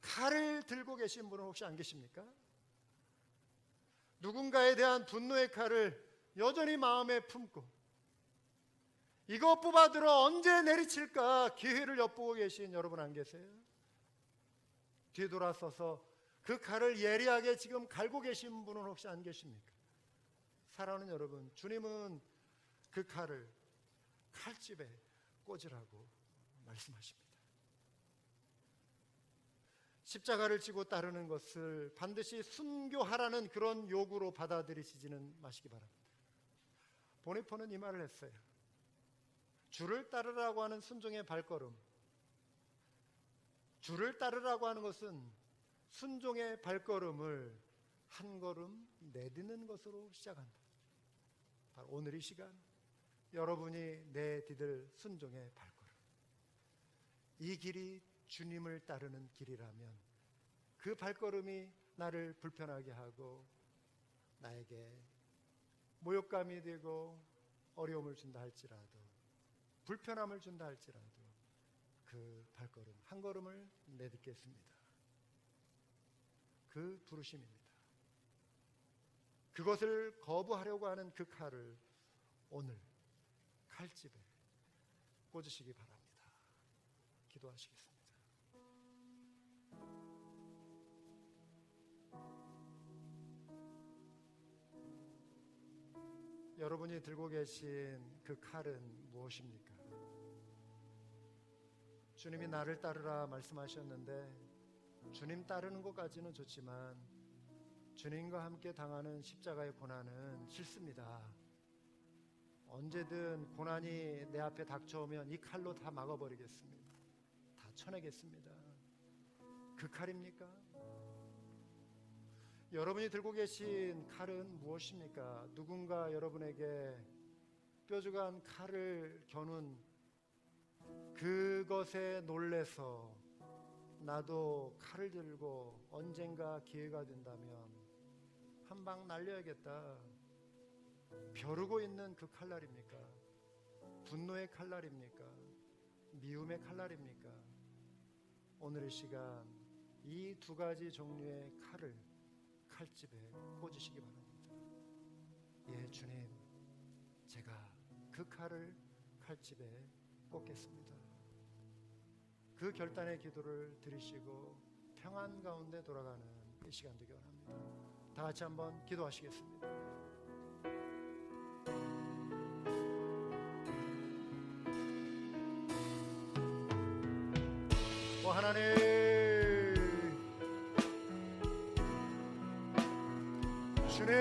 칼을 들고 계신 분은 혹시 안 계십니까? 누군가에 대한 분노의 칼을 여전히 마음에 품고 이거 뽑아들어 언제 내리칠까 기회를 엿보고 계신 여러분 안 계세요? 뒤돌아서서 그 칼을 예리하게 지금 갈고 계신 분은 혹시 안 계십니까? 사랑하는 여러분, 주님은 그 칼을 칼집에 꽂으라고 말씀하십니다. 십자가를 지고 따르는 것을 반드시 순교하라는 그런 요구로 받아들이시지는 마시기 바랍니다. 보니퍼는 이 말을 했어요. 주를 따르라고 하는 순종의 발걸음, 주를 따르라고 하는 것은 순종의 발걸음을 한 걸음 내딛는 것으로 시작한다. 바로 오늘 이 시간 여러분이 내디딜 순종의 발걸음, 이 길이 주님을 따르는 길이라면 그 발걸음이 나를 불편하게 하고 나에게 모욕감이 되고 어려움을 준다 할지라도 불편함을 준다 할지라도 그 발걸음 한 걸음을 내딛겠습니다. 그 부르심입니다. 그것을 거부하려고 하는 그 칼을 오늘 칼집에 꽂으시기 바랍니다. 기도하시겠습니다. 여러분이 들고 계신 그 칼은 무엇입니까? 주님이 나를 따르라 말씀하셨는데 주님 따르는 것까지는 좋지만 주님과 함께 당하는 십자가의 고난은 싫습니다. 언제든 고난이 내 앞에 닥쳐오면 이 칼로 다 막아버리겠습니다. 다 쳐내겠습니다. 그 칼입니까? 여러분이 들고 계신 칼은 무엇입니까? 누군가 여러분에게 뾰족한 칼을 겨눈 그것에 놀래서 나도 칼을 들고 언젠가 기회가 된다면 한 방 날려야겠다. 벼르고 있는 그 칼날입니까? 분노의 칼날입니까? 미움의 칼날입니까? 오늘 이 시간 이 두 가지 종류의 칼을 칼집에 꽂으시기 바랍니다. 예, 주님, 제가 그 칼을 칼집에 꽂겠습니다. 그 결단의 기도를 드리시고 평안 가운데 돌아가는 이 시간 되기 원합니다. 다 같이 한번 기도하시겠습니다. 하나님, 주님,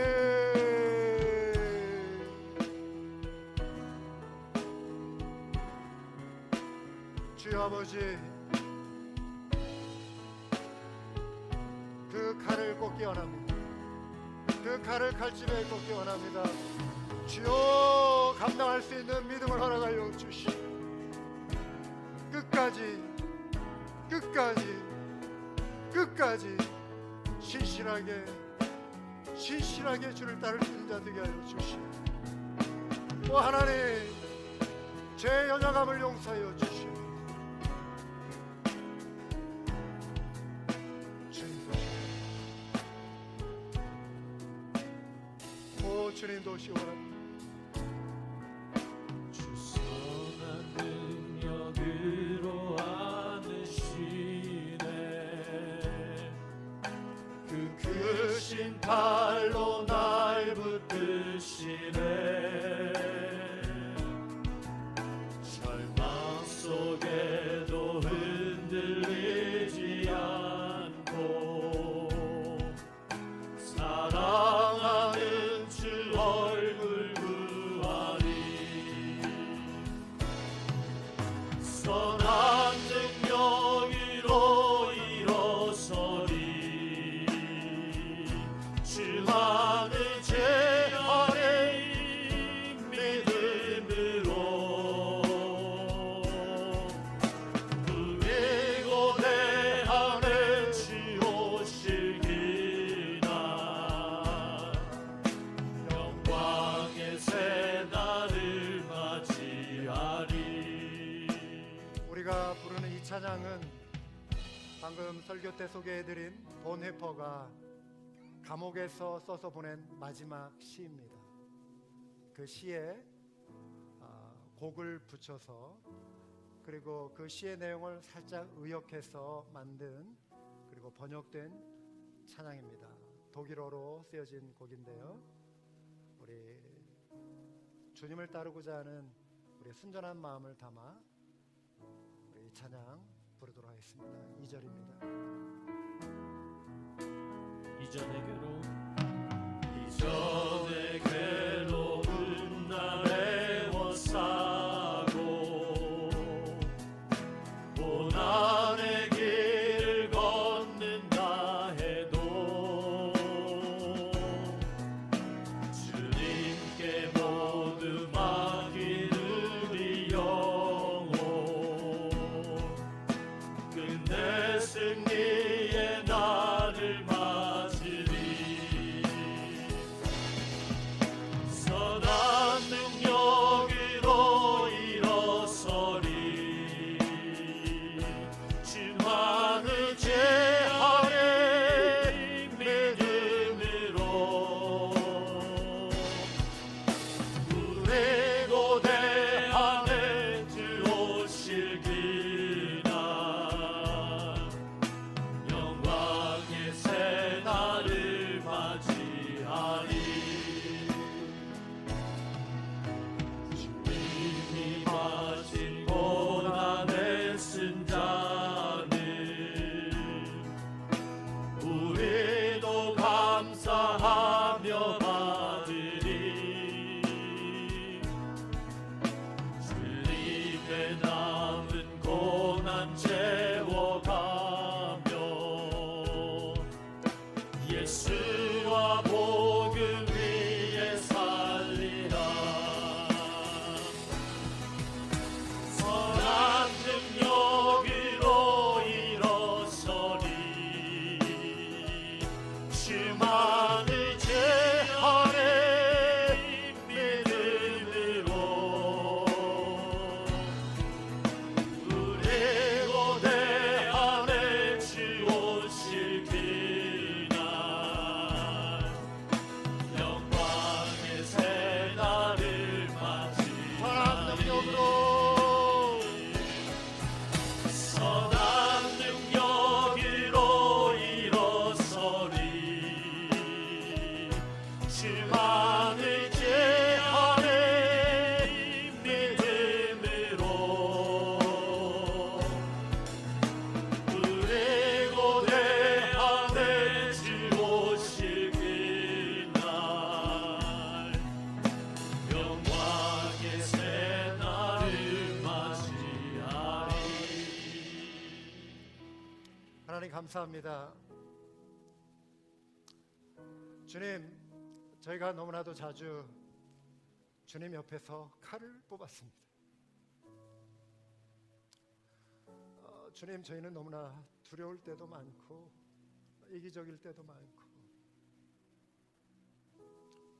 주여 아버지, 그 칼을 꽂기 원합니다. 그 칼을 칼집에 꽂기 원합니다. 주여, 감당할 수 있는 믿음을 허락하여 주시오. 끝까지 신실하게 주를 따를 수 있는 자 되게 하여 주시오. 오 하나님, 제 연약함을 용서하여 주시오. 주님 도시오 원합니다. 주 선한 능력으로 안으시네. 그 크신 팔로 날 붙드시네. 절망 속에도 흔들리지 않고 사랑하는 주 얼굴 구하리. 선한 능력으로 일어서리. 주 하늘 제 아래 믿음으로 누리고 내 안에 주 오시기나. 영광의 새 날을 맞이하리. 우리가 부르는 이 찬양은 방금 설교 때 소개해드린 본헤퍼가 감옥에서 써서 보낸 마지막 시입니다. 그 시에 곡을 붙여서, 그리고 그 시의 내용을 살짝 의역해서 만든, 그리고 번역된 찬양입니다. 독일어로 쓰여진 곡인데요, 우리 주님을 따르고자 하는 우리 순전한 마음을 담아 우리 찬양 부르도록 하겠습니다. 2절입니다. 이전의 괴로운 날 애워싸고 고난의 길을 걷는다 해도 주님께 모두 맡긴 우리 영혼 끝내 승리의 날을 맞으리. 하나님 감사합니다. 주님, 저희가 너무나도 자주 주님 옆에서 칼을 뽑았습니다. 주님, 저희는 너무나 두려울 때도 많고 이기적일 때도 많고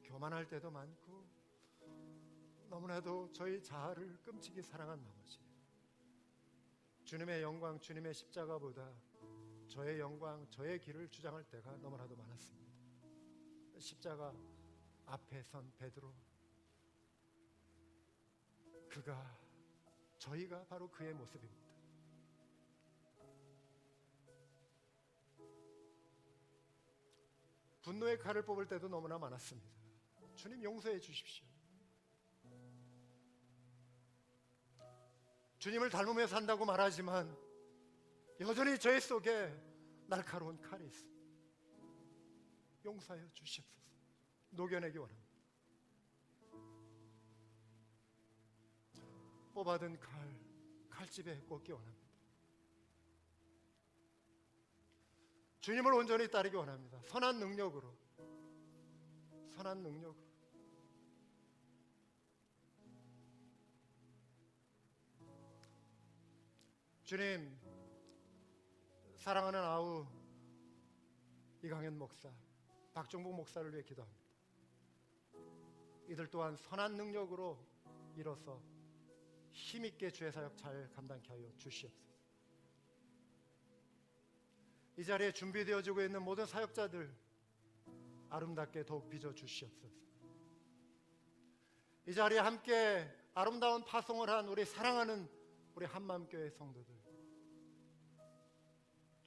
교만할 때도 많고 너무나도 저희 자아를 끔찍이 사랑한 나머지 주님의 영광, 주님의 십자가보다 저의 영광, 저의 길을 주장할 때가 너무나도 많았습니다. 십자가 앞에 선 베드로, 저희가 바로 그의 모습입니다. 분노의 칼을 뽑을 때도 너무나 많았습니다. 주님 용서해 주십시오. 주님을 닮으며 산다고 말하지만 여전히 저의 속에 날카로운 칼이 있습니다. 용서하여 주시옵소서. 녹여내기 원합니다. 뽑아든 칼집에 꽂기 원합니다. 주님을 온전히 따르기 원합니다. 선한 능력으로. 주님, 사랑하는 아우 이강현 목사, 박종복 목사를 위해 기도합니다. 이들 또한 선한 능력으로 일어서 힘있게 주의 사역 잘 감당케 하여 주시옵소서. 이 자리에 준비되어지고 있는 모든 사역자들 아름답게 더욱 빚어 주시옵소서. 이 자리에 함께 아름다운 파송을 한 우리 사랑하는 우리 한마음교회 성도들,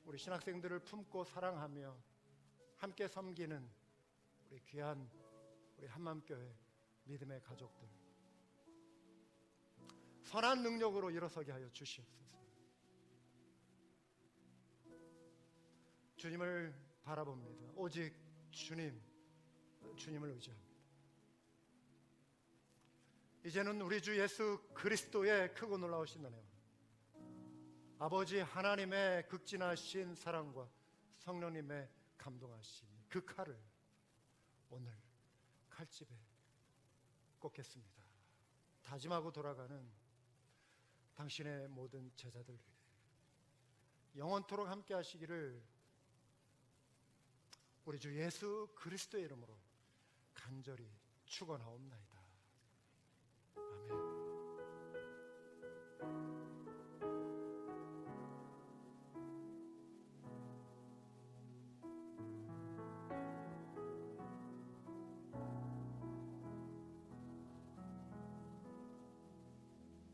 우리 신학생들을 품고 사랑하며 함께 섬기는 우리 귀한 우리 한마음교회 믿음의 가족들, 선한 능력으로 일어서게 하여 주시옵소서. 주님을 바라봅니다. 오직 주님을 의지합니다. 이제는 우리 주 예수 그리스도의 크고 놀라우신 은혜와 아버지 하나님의 극진하신 사랑과 성령님의 감동하심, 그 칼을 오늘 칼집에 꽂겠습니다. 다짐하고 돌아가는 당신의 모든 제자들 위해 영원토록 함께 하시기를 우리 주 예수 그리스도의 이름으로 간절히 축원하옵나이다. 아멘.